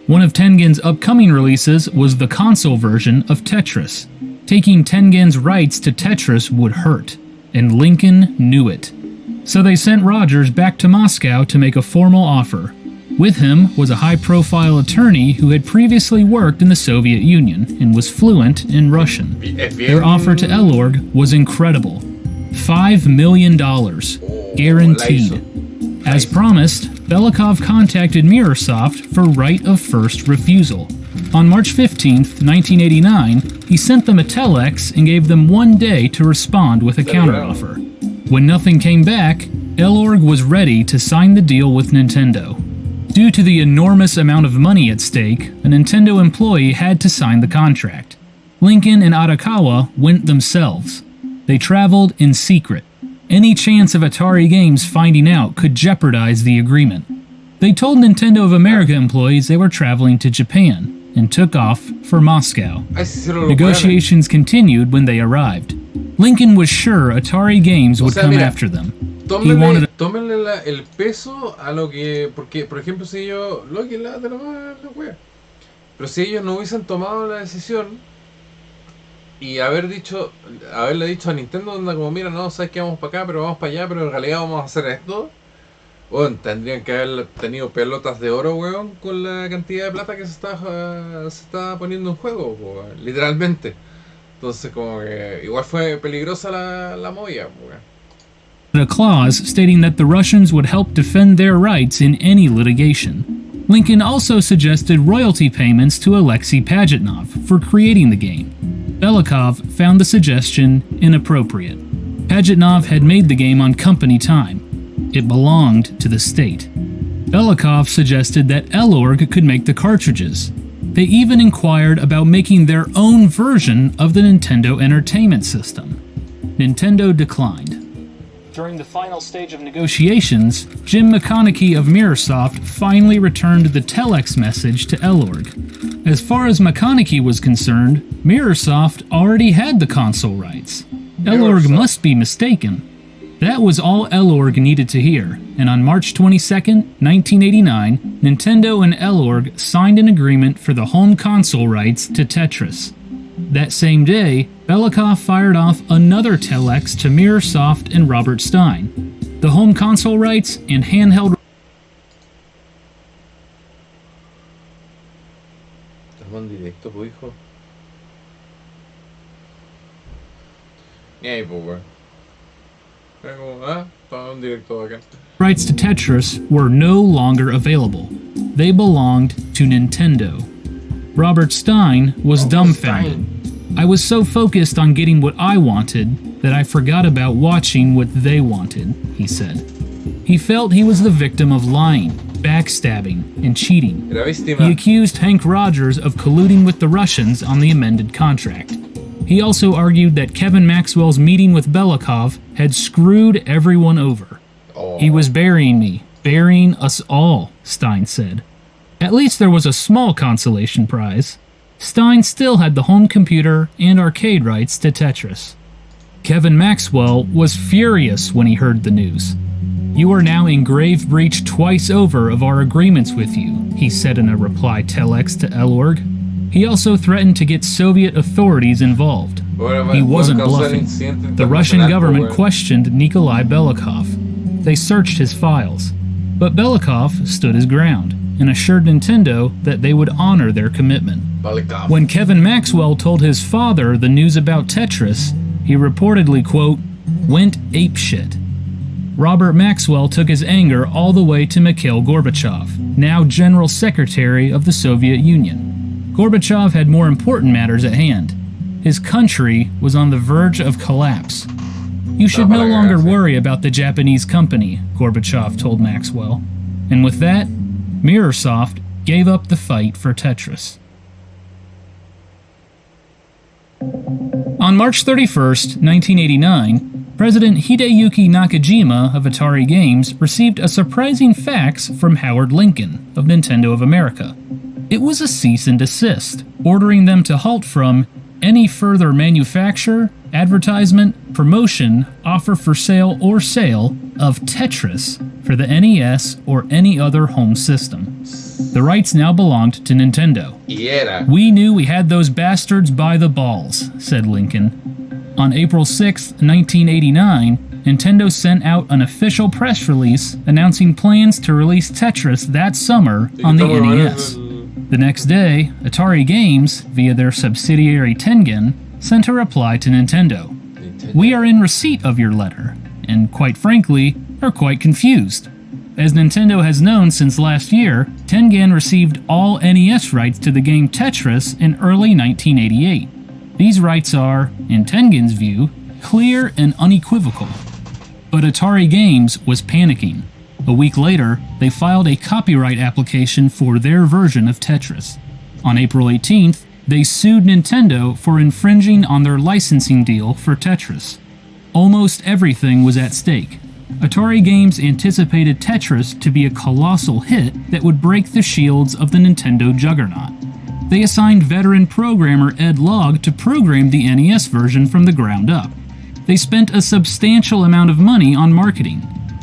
Speaker 3: One of Tengen's upcoming releases was the console version of Tetris. Taking Tengen's rights to Tetris would hurt, and Lincoln knew it. So they sent Rogers back to Moscow to make a formal offer. With him was a high-profile attorney who had previously worked in the Soviet Union and was fluent in Russian. Their offer to Elorg was incredible. $5 million, guaranteed. As promised, Belikov contacted Mirrorsoft for right of first refusal. On March 15, 1989, he sent them a telex and gave them 1 day to respond with a counteroffer. When nothing came back, Elorg was ready to sign the deal with Nintendo. Due to the enormous amount of money at stake, a Nintendo employee had to sign the contract. Lincoln and Arakawa went themselves. They traveled in secret. Any chance of Atari Games finding out could jeopardize the agreement. They told Nintendo of America employees they were traveling to Japan and took off for Moscow. Negotiations continued when they arrived. Lincoln was sure Atari Games would come after them.
Speaker 1: Tómenle el peso a lo que... Porque, por ejemplo, si ellos... Lo que la wea. Pero si ellos no hubiesen tomado la decisión y haberle dicho a Nintendo, onda como, mira, no, sabes que vamos para acá, pero vamos para allá, pero en realidad vamos a hacer esto, bueno, tendrían que haber tenido pelotas de oro, weón, con la cantidad de plata que se está poniendo en juego, weón, literalmente. Entonces, como que igual fue peligrosa la movida, weón.
Speaker 3: A clause stating that the Russians would help defend their rights in any litigation. Lincoln also suggested royalty payments to Alexei Pajitnov for creating the game. Belikov found the suggestion inappropriate. Pajitnov had made the game on company time. It belonged to the state. Belikov suggested that Elorg could make the cartridges. They even inquired about making their own version of the Nintendo Entertainment System. Nintendo declined. During the final stage of negotiations, Jim McConaughey of Mirrorsoft finally returned the telex message to Elorg. As far as McConaughey was concerned, Mirrorsoft already had the console rights. Elorg must be mistaken. That was all Elorg needed to hear, and on March 22, 1989, Nintendo and Elorg signed an agreement for the home console rights to Tetris. That same day, Belikov fired off another telex to Mirrorsoft and Robert Stein. The home console rights and handheld...
Speaker 1: Estamos en directo, pues, hijo. Ni ahí, pues, weón. Estamos en directo acá.
Speaker 3: Rights to Tetris were no longer available. They belonged to Nintendo. Robert Stein was dumbfounded. I was so focused on getting what I wanted that I forgot about watching what they wanted, he said. He felt he was the victim of lying, backstabbing, and cheating. He accused Hank Rogers of colluding with the Russians on the amended contract. He also argued that Kevin Maxwell's meeting with Belikov had screwed everyone over. He was burying me, burying us all, Stein said. At least there was a small consolation prize. Stein still had the home computer and arcade rights to Tetris. Kevin Maxwell was furious when he heard the news. "You are now in grave breach twice over of our agreements with you," he said in a reply telex to Elorg. He also threatened to get Soviet authorities involved. He wasn't bluffing. The Russian government questioned Nikolai Belikov. They searched his files. But Belikov stood his ground and assured Nintendo that they would honor their commitment.
Speaker 1: Balikov.
Speaker 3: When Kevin Maxwell told his father the news about Tetris, he reportedly, quote, went apeshit. Robert Maxwell took his anger all the way to Mikhail Gorbachev, now General Secretary of the Soviet Union. Gorbachev had more important matters at hand. His country was on the verge of collapse. You should no longer worry about the Japanese company, Gorbachev told Maxwell. And with that, Mirrorsoft gave up the fight for Tetris. On March 31st, 1989, President Hideyuki Nakajima of Atari Games received a surprising fax from Howard Lincoln of Nintendo of America. It was a cease and desist, ordering them to halt from any further manufacture, advertisement, promotion, offer for sale, or sale of Tetris for the NES or any other home system. The rights now belonged to Nintendo.
Speaker 1: Yeah.
Speaker 3: We knew we had those bastards by the balls, said Lincoln. On April 6, 1989, Nintendo sent out an official press release announcing plans to release Tetris that summer on the NES. The next day, Atari Games, via their subsidiary Tengen, sent a reply to Nintendo. We are in receipt of your letter, and quite frankly, are quite confused. As Nintendo has known since last year, Tengen received all NES rights to the game Tetris in early 1988. These rights are, in Tengen's view, clear and unequivocal. But Atari Games was panicking. A week later, they filed a copyright application for their version of Tetris. On April 18th, they sued Nintendo for infringing on their licensing deal for Tetris. Almost everything was at stake. Atari Games anticipated Tetris to be a colossal hit that would break the shields of the Nintendo juggernaut. They assigned veteran programmer Ed Logg to program the NES version from the ground up. They spent a substantial amount of money on marketing.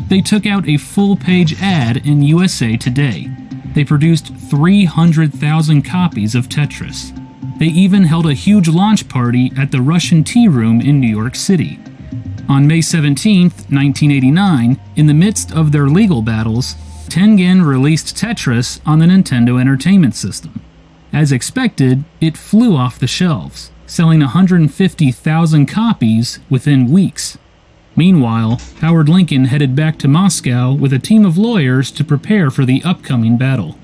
Speaker 3: They took out a full-page ad in USA Today. They produced 300,000 copies of Tetris. They even held a huge launch party at the Russian Tea Room in New York City. On May 17, 1989, in the midst of their legal battles, Tengen released Tetris on the Nintendo Entertainment System. As expected, it flew off the shelves, selling 150,000 copies within weeks. Meanwhile, Howard Lincoln headed back to Moscow with a team of lawyers to prepare for the upcoming battle.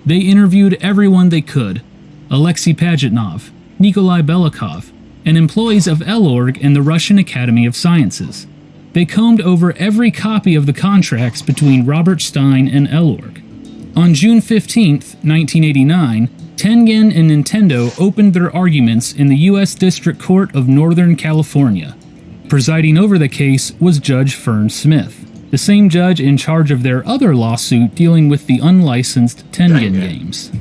Speaker 3: They interviewed everyone they could: Alexei Pajitnov, Nikolai Belikov, and employees of Elorg and the Russian Academy of Sciences. They combed over every copy of the contracts between Robert Stein and Elorg. On June 15, 1989, Tengen and Nintendo opened their arguments in the U.S. District Court of Northern California. Presiding over the case was Judge Fern Smith, the same judge in charge of their other lawsuit dealing with the unlicensed Tengen games.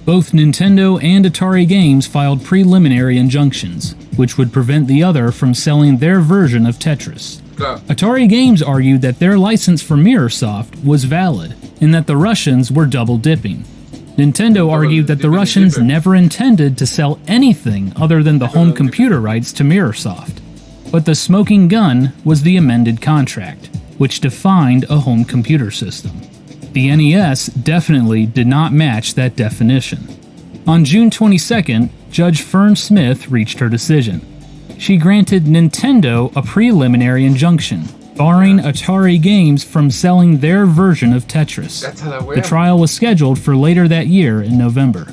Speaker 3: Both Nintendo and Atari Games filed preliminary injunctions, which would prevent the other from selling their version of Tetris. Atari Games argued that their license for Mirrorsoft was valid, and that the Russians were double-dipping. Nintendo argued that the Russians never intended to sell anything other than the home computer rights to Mirrorsoft. But the smoking gun was the amended contract, which defined a home computer system. The NES definitely did not match that definition. On June 22nd, Judge Fern Smith reached her decision. She granted Nintendo a preliminary injunction, barring Atari Games from selling their version of Tetris. The trial was scheduled for later that year in November.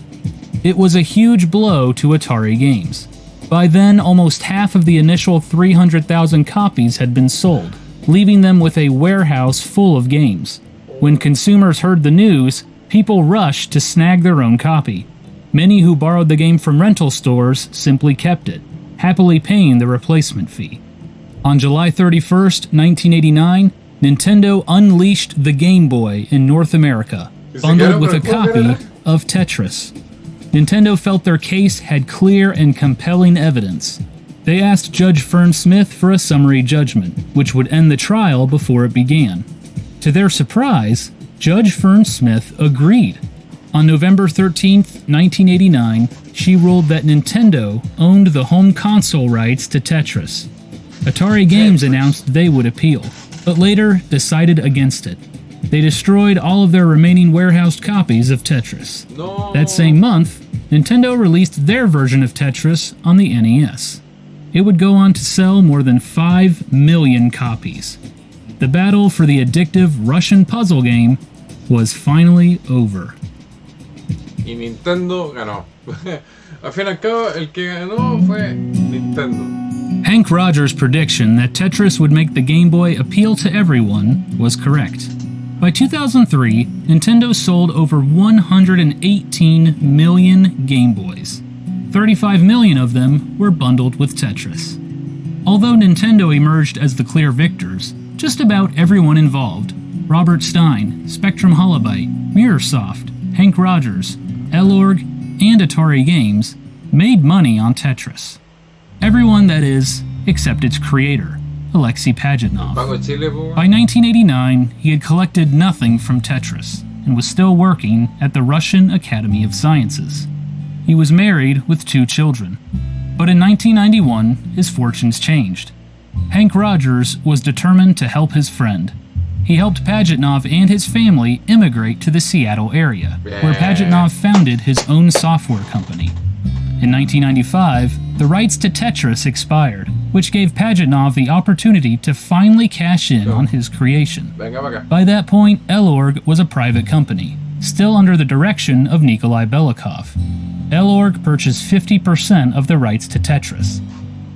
Speaker 3: It was a huge blow to Atari Games. By then, almost half of the initial 300,000 copies had been sold, leaving them with a warehouse full of games. When consumers heard the news, people rushed to snag their own copy. Many who borrowed the game from rental stores simply kept it, happily paying the replacement fee. On July 31st, 1989, Nintendo unleashed the Game Boy in North America, bundled with a copy of Tetris. Nintendo felt their case had clear and compelling evidence. They asked Judge Fern Smith for a summary judgment, which would end the trial before it began. To their surprise, Judge Fern Smith agreed. On November 13, 1989, she ruled that Nintendo owned the home console rights to Tetris. Atari Games announced they would appeal, but later decided against it. They destroyed all of their remaining warehoused copies of Tetris.
Speaker 1: No.
Speaker 3: That same month, Nintendo released their version of Tetris on the NES. It would go on to sell more than 5 million copies. The battle for the addictive Russian puzzle game was finally over.
Speaker 1: Y Nintendo ganó. Al fin y al cabo, el que ganó fue Nintendo.
Speaker 3: Hank Rogers' prediction that Tetris would make the Game Boy appeal to everyone was correct. By 2003, Nintendo sold over 118 million Game Boys. 35 million of them were bundled with Tetris. Although Nintendo emerged as the clear victors, just about everyone involved, Robert Stein, Spectrum Holobyte, Mirrorsoft, Hank Rogers, Elorg, and Atari Games, made money on Tetris. Everyone, that is, except its creator, Alexei Pajitnov.
Speaker 1: Pago Chile, po.
Speaker 3: By 1989, he had collected nothing from Tetris and was still working at the Russian Academy of Sciences. He was married with 2 children. But in 1991, his fortunes changed. Hank Rogers was determined to help his friend. He helped Pajitnov and his family immigrate to the Seattle area, where Pajitnov founded his own software company. In 1995, the rights to Tetris expired, which gave Pajitnov the opportunity to finally cash in on his creation.
Speaker 1: Venga para acá.
Speaker 3: By that point, Elorg was a private company, still under the direction of Nikolai Belikov. Elorg purchased 50% of the rights to Tetris.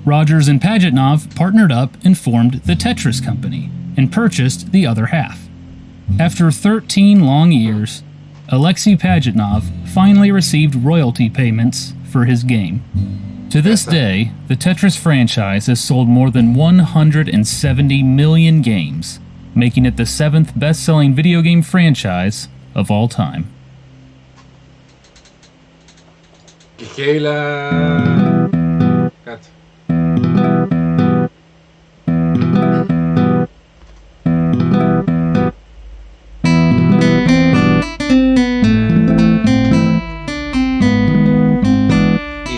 Speaker 3: Rogers and Pajitnov partnered up and formed the Tetris Company, and purchased the other half. After 13 long years, Alexei Pajitnov finally received royalty payments for his game. To this day, the Tetris franchise has sold more than 170 million games, making it the 7th best-selling video game franchise of all time.
Speaker 1: Que heavy la... Cacha.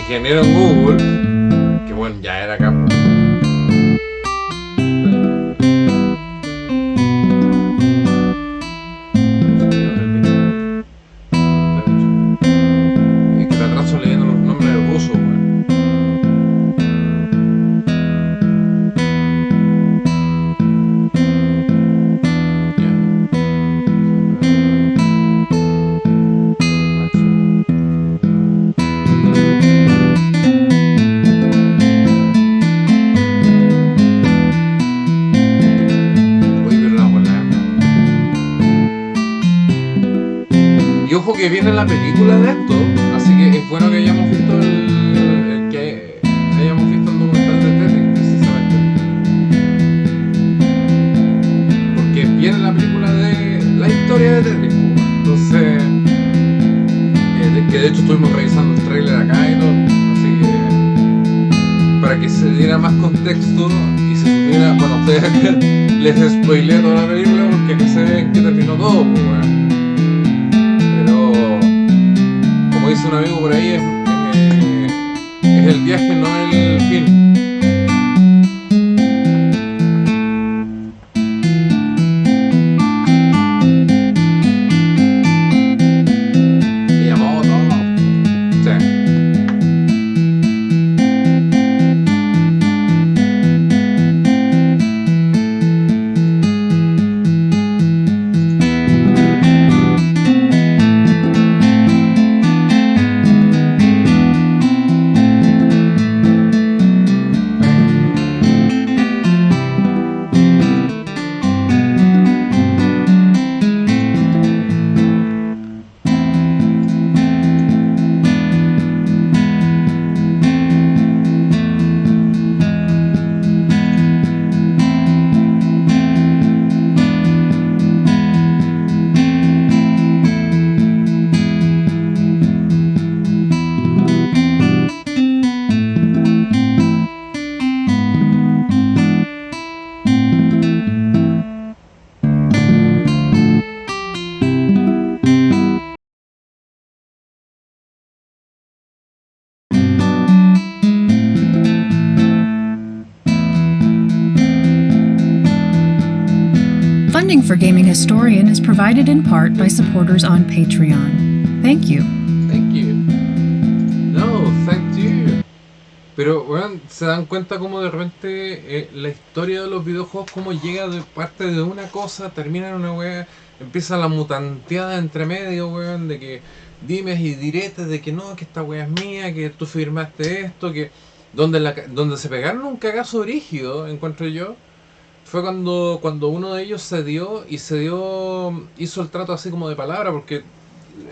Speaker 1: Ingeniero en Google, que bueno, ya era acá. Es que me atraso leyendo los nombres de ruso, weón. Ojo que viene la película de esto, así que es bueno que hayamos visto el documental de Tetris, precisamente. Porque viene la película de la historia de Tetris, entonces, que de hecho estuvimos revisando el trailer acá y todo, así que para que se diera más contexto y se supiera, bueno, ustedes les spoileé toda la película porque acá se ve en que terminó todo, pues bueno. Como dice un amigo por ahí, es el viaje, no el fin. Miyamoto. Sí.
Speaker 6: Historian is provided in part by supporters on Patreon. Thank you.
Speaker 1: Thank you. No, thank you. Pero, weón, se dan cuenta como de repente la historia de los videojuegos, como llega de parte de una cosa, termina en una weá, empieza la mutanteada entre medio, weón, de que dimes y diretes de que no, que esta weá es mía, que tú firmaste esto, que donde se pegaron un cagazo brígido, encuentro yo, fue cuando uno de ellos hizo el trato así como de palabra, porque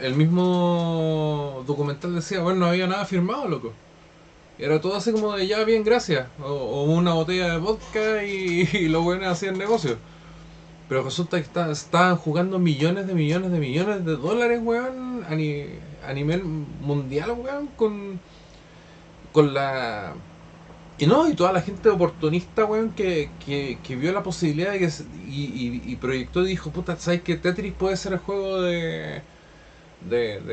Speaker 1: el mismo documental decía, bueno, no había nada firmado, loco. Era todo así como de ya, bien, gracias. O una botella de vodka y los buenos hacían negocio. Pero resulta que estaban jugando millones de dólares, weón, a nivel mundial, weón, con la... Y no, y toda la gente oportunista, weón, que vio la posibilidad de que y proyectó y dijo, puta, ¿sabes que Tetris puede ser el juego de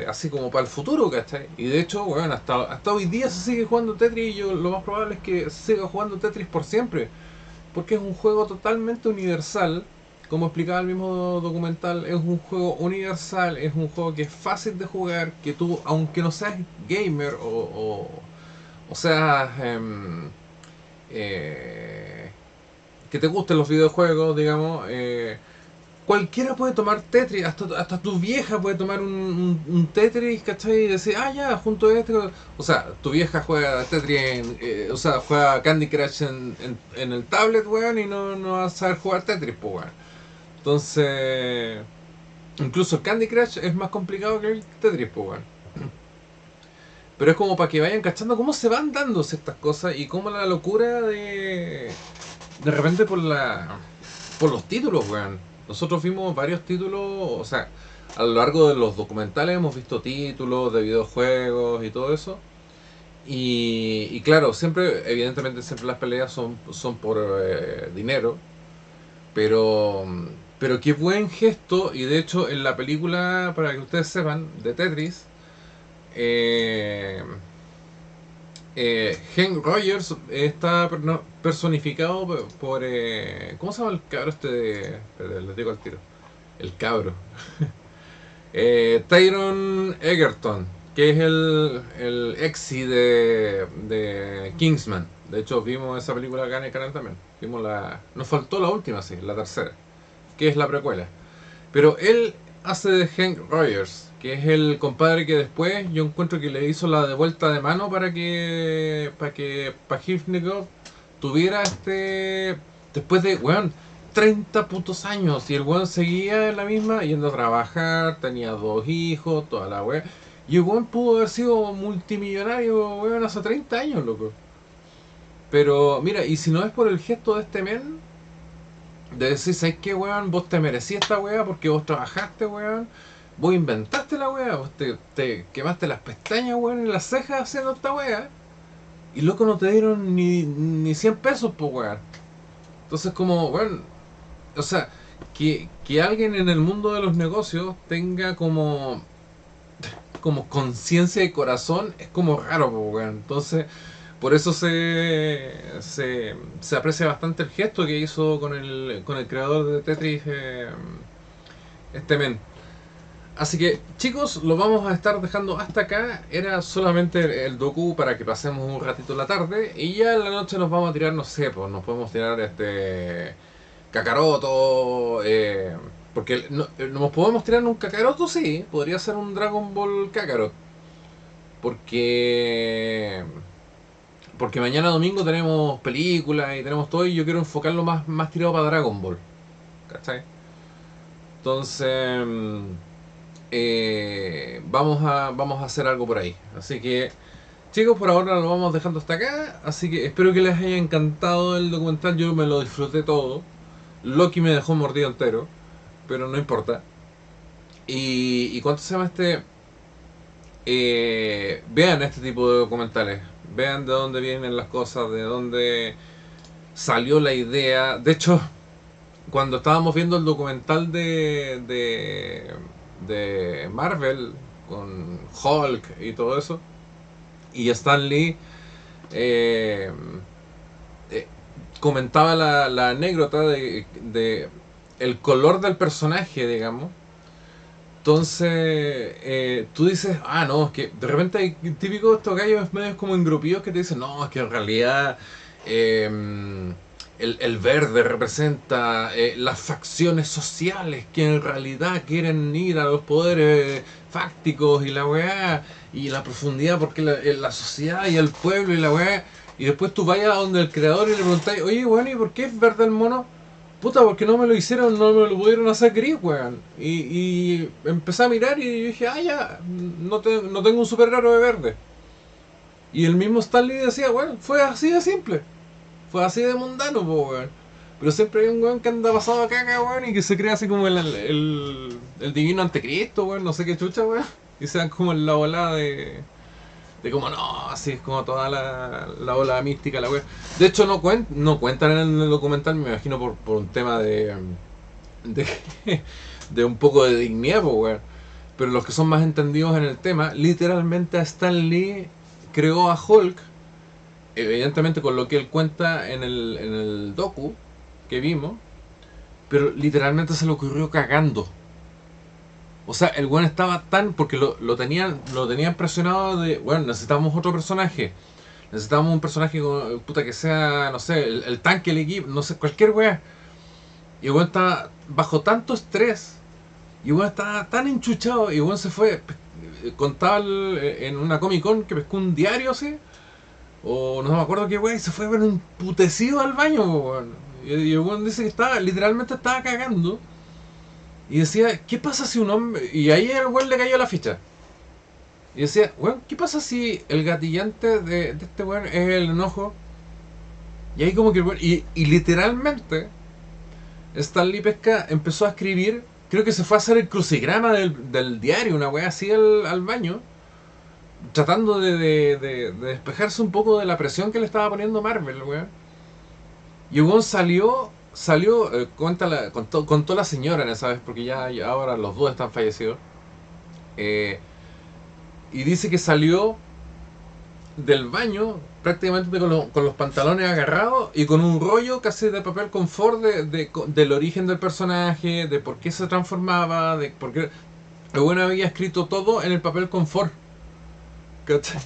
Speaker 1: así como para el futuro, ¿cachai? Y de hecho, weón, hasta hoy día se sigue jugando Tetris y lo más probable es que se siga jugando Tetris por siempre. Porque es un juego totalmente universal, como explicaba el mismo documental, es un juego universal, es un juego que es fácil de jugar, que tú, aunque no seas gamer o seas... que te gusten los videojuegos, digamos, cualquiera puede tomar Tetris, hasta tu vieja puede tomar un Tetris, ¿cachai? Y decir, ah, ya, junto a este. O sea, tu vieja juega Tetris, o sea, juega Candy Crush en el tablet, weón, y no va a saber jugar Tetris, pues, weón. Entonces, incluso el Candy Crush es más complicado que el Tetris, pues, weón. Pero es como para que vayan cachando cómo se van dando ciertas cosas y cómo la locura de repente por los títulos, weón. Nosotros vimos varios títulos, o sea, a lo largo de los documentales hemos visto títulos de videojuegos y todo eso. Y claro, siempre, evidentemente siempre las peleas son por dinero, pero qué buen gesto, y de hecho en la película, para que ustedes sepan, de Tetris, Hank Rogers está personificado por ¿cómo se llama el cabro este les digo al tiro. El cabro. Tyron Egerton, que es el exi de Kingsman. De hecho, vimos esa película acá en el canal también. Nos faltó la última, sí, la tercera, que es la precuela. Pero él hace de Hank Rogers, que es el compadre que después yo encuentro que le hizo la devuelta de mano para que Pajivnikov tuviera después de, weón, 30 putos años, y el weón seguía en la misma, yendo a trabajar, tenía 2 hijos, toda la weón, y el weón pudo haber sido multimillonario, weón, hace 30 años, loco. Pero mira, y si no es por el gesto de este men, de decir, ¿sabes qué, weón? Vos te merecí esta weá porque vos trabajaste, weón. Vos inventaste la weá, vos te quemaste las pestañas, weón, y las cejas haciendo esta weá. Y loco, no te dieron ni 100 pesos, pues, weón. Entonces, como, weón, o sea, que alguien en el mundo de los negocios tenga como conciencia y corazón es como raro, pues, weón. Entonces, por eso se aprecia bastante el gesto que hizo con el creador de Tetris, este men. Así que, chicos, lo vamos a estar dejando hasta acá. Era solamente el docu para que pasemos un ratito la tarde. Y ya en la noche nos vamos a tirar, no sé, pues nos podemos tirar Kakaroto. Porque nos podemos tirar un Kakaroto, sí. Podría ser un Dragon Ball Kakarot. Porque mañana domingo tenemos películas y tenemos todo, y yo quiero enfocarlo más tirado para Dragon Ball, ¿cachai? Entonces vamos a hacer algo por ahí. Así que, chicos, por ahora lo vamos dejando hasta acá. Así que espero que les haya encantado el documental. Yo me lo disfruté todo. Loki me dejó mordido entero, pero no importa. ¿Y cuánto se llama vean este tipo de documentales, vean de dónde vienen las cosas, de dónde salió la idea. De hecho, cuando estábamos viendo el documental de Marvel con Hulk y todo eso, y Stan Lee comentaba la anécdota de el color del personaje, digamos. Entonces, tú dices, ah, no, es que de repente hay típicos estos gallos medios como engrupidos que te dicen, no, es que en realidad el verde representa las facciones sociales que en realidad quieren ir a los poderes fácticos y la weá, y la profundidad porque la sociedad y el pueblo y la weá. Y después tú vayas a donde el creador y le preguntáis, oye, bueno, ¿y por qué es verde el mono? Puta, porque no me lo hicieron, no me lo pudieron hacer gris, weón. Y empecé a mirar y dije, ah, ya, no tengo un superhéroe verde. Y el mismo Stanley decía, weón, fue así de simple. Fue así de mundano, po, weón. Pero siempre hay un weón que anda pasado a caca, weón, y que se cree así como el divino anticristo, weón, no sé qué chucha, weón. Y se dan como en la volada de como, no, así es como toda la ola mística, la wea. De hecho, no cuentan en el documental, me imagino, por un tema de, de un poco de dignidad, pues, weón. Pero los que son más entendidos en el tema, literalmente a Stan Lee creó a Hulk, evidentemente con lo que él cuenta en el docu que vimos, pero literalmente se le ocurrió cagando. O sea, el weón estaba tan... Porque lo tenían presionado de... Bueno, necesitamos otro personaje. Necesitamos un personaje con, puta, que sea, no sé, el tanque, el equipo, no sé, cualquier weá. Y el weón estaba bajo tanto estrés. Y el weón estaba tan enchuchado. Y el weón se fue... Contaba en una Comic Con que pescó un diario así. O no me acuerdo qué weá. Y se fue a ver un putecido al baño, weón. Y el weón dice que estaba... Literalmente estaba cagando. Y decía, ¿qué pasa si un hombre...? Y ahí el weón le cayó la ficha. Y decía, weón, ¿qué pasa si el gatillante de este weón es el enojo? Y ahí como que el weón... Y literalmente, Stanley Pesca empezó a escribir, creo que se fue a hacer el crucigrama del diario, una weá así al baño, tratando de despejarse un poco de la presión que le estaba poniendo Marvel, weón. Y el weón salió, contó la señora en esa vez, porque ya ahora los dos están fallecidos. Y dice que salió del baño prácticamente con los pantalones agarrados y con un rollo casi de papel confort del origen del personaje, de por qué se transformaba, de por qué... El bueno había escrito todo en el papel confort. ¿Cachai?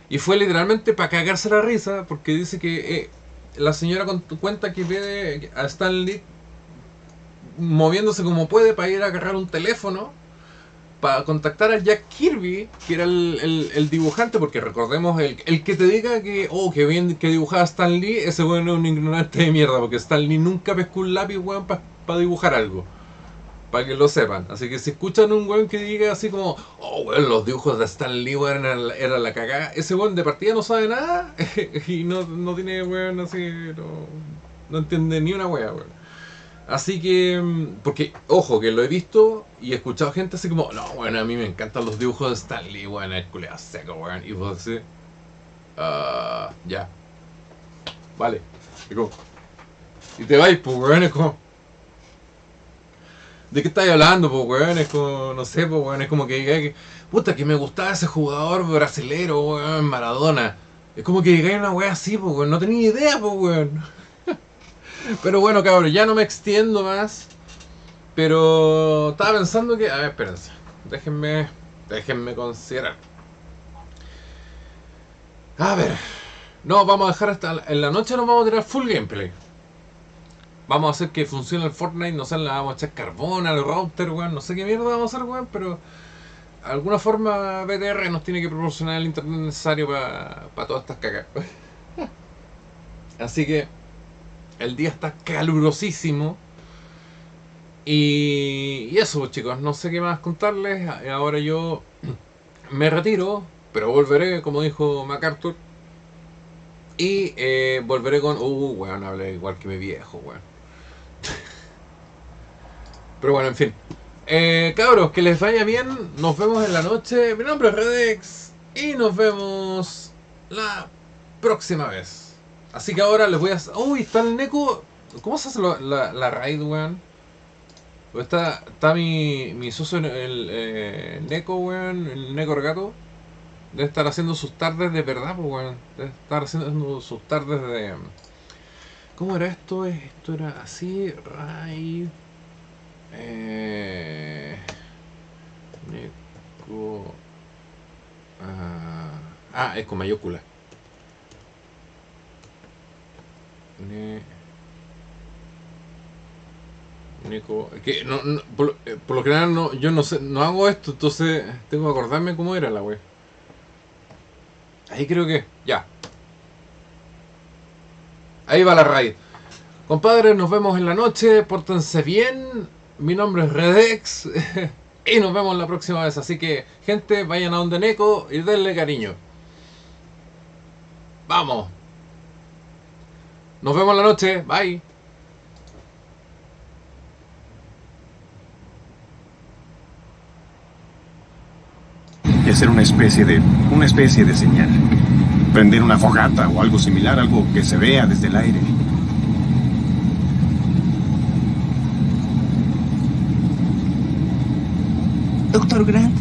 Speaker 1: Y fue literalmente para cagarse la risa, porque dice que la señora cuenta que ve a Stan Lee moviéndose como puede para ir a agarrar un teléfono para contactar a Jack Kirby, que era el dibujante, porque recordemos, el que te diga que, oh, que bien que dibujaba Stan Lee, ese weón es un ignorante de mierda, porque Stan Lee nunca pescó un lápiz, weón, para dibujar algo. Para que lo sepan. Así que si escuchan un weón que diga así como, oh, weón, los dibujos de Stan Lee, weón, era la cagada, ese weón de partida no sabe nada y no tiene, weón, así, no entiende ni una wea, weón. Así que, porque, ojo, que lo he visto y he escuchado gente así como, no, bueno, a mí me encantan los dibujos de Stan Lee, weón, el culeado seco, weón. Y vos decís, ya, vale. Y te vais, pues, weón, es como, ¿de qué estáis hablando, pues, weón? Es como, no sé, pues, weón, es como que digáis que, puta, que me gustaba ese jugador brasilero, weón, Maradona. Es como que digáis una weá así, pues, weón, no tenía idea, pues, weón. Pero bueno, cabrón, ya no me extiendo más. Pero estaba pensando que... A ver, espérense. Déjenme considerar. A ver. No, vamos a dejar hasta... En la noche nos vamos a tirar full gameplay. Vamos a hacer que funcione el Fortnite. No sé, le vamos a echar carbón al router, weón. No sé qué mierda vamos a hacer, weón. Pero... De alguna forma BTR nos tiene que proporcionar el internet necesario para todas estas cagas. Así que... El día está calurosísimo. Y eso, chicos, no sé qué más contarles. Ahora yo me retiro, pero volveré, como dijo MacArthur. Y volveré con... weón, hablé igual que mi viejo, weón. Pero bueno, en fin. Cabros, que les vaya bien. Nos vemos en la noche. Mi nombre es Redex. Y nos vemos la próxima vez. Así que ahora les voy a... Uy, está el Neko... ¿Cómo se hace la raid, weón? Está mi socio, el Neko, weón, el Neko Regato. Debe estar haciendo sus tardes de verdad, pues, weón. Debe estar haciendo sus tardes de... ¿Cómo era esto? Esto era así, raid... Neko. Es con mayúscula. Neko. Que por lo general no, yo no sé, no hago esto, entonces tengo que acordarme cómo era la wea. Ahí creo que. Ya. Ahí va la raid. Compadres, nos vemos en la noche. Pórtense bien. Mi nombre es Redex. Y nos vemos la próxima vez. Así que, gente, vayan a donde Neko y denle cariño. Vamos. Nos vemos en la noche. Bye.
Speaker 7: Y hacer una especie de señal. Prender una fogata o algo similar, algo que se vea desde el aire.
Speaker 8: Doctor Grant,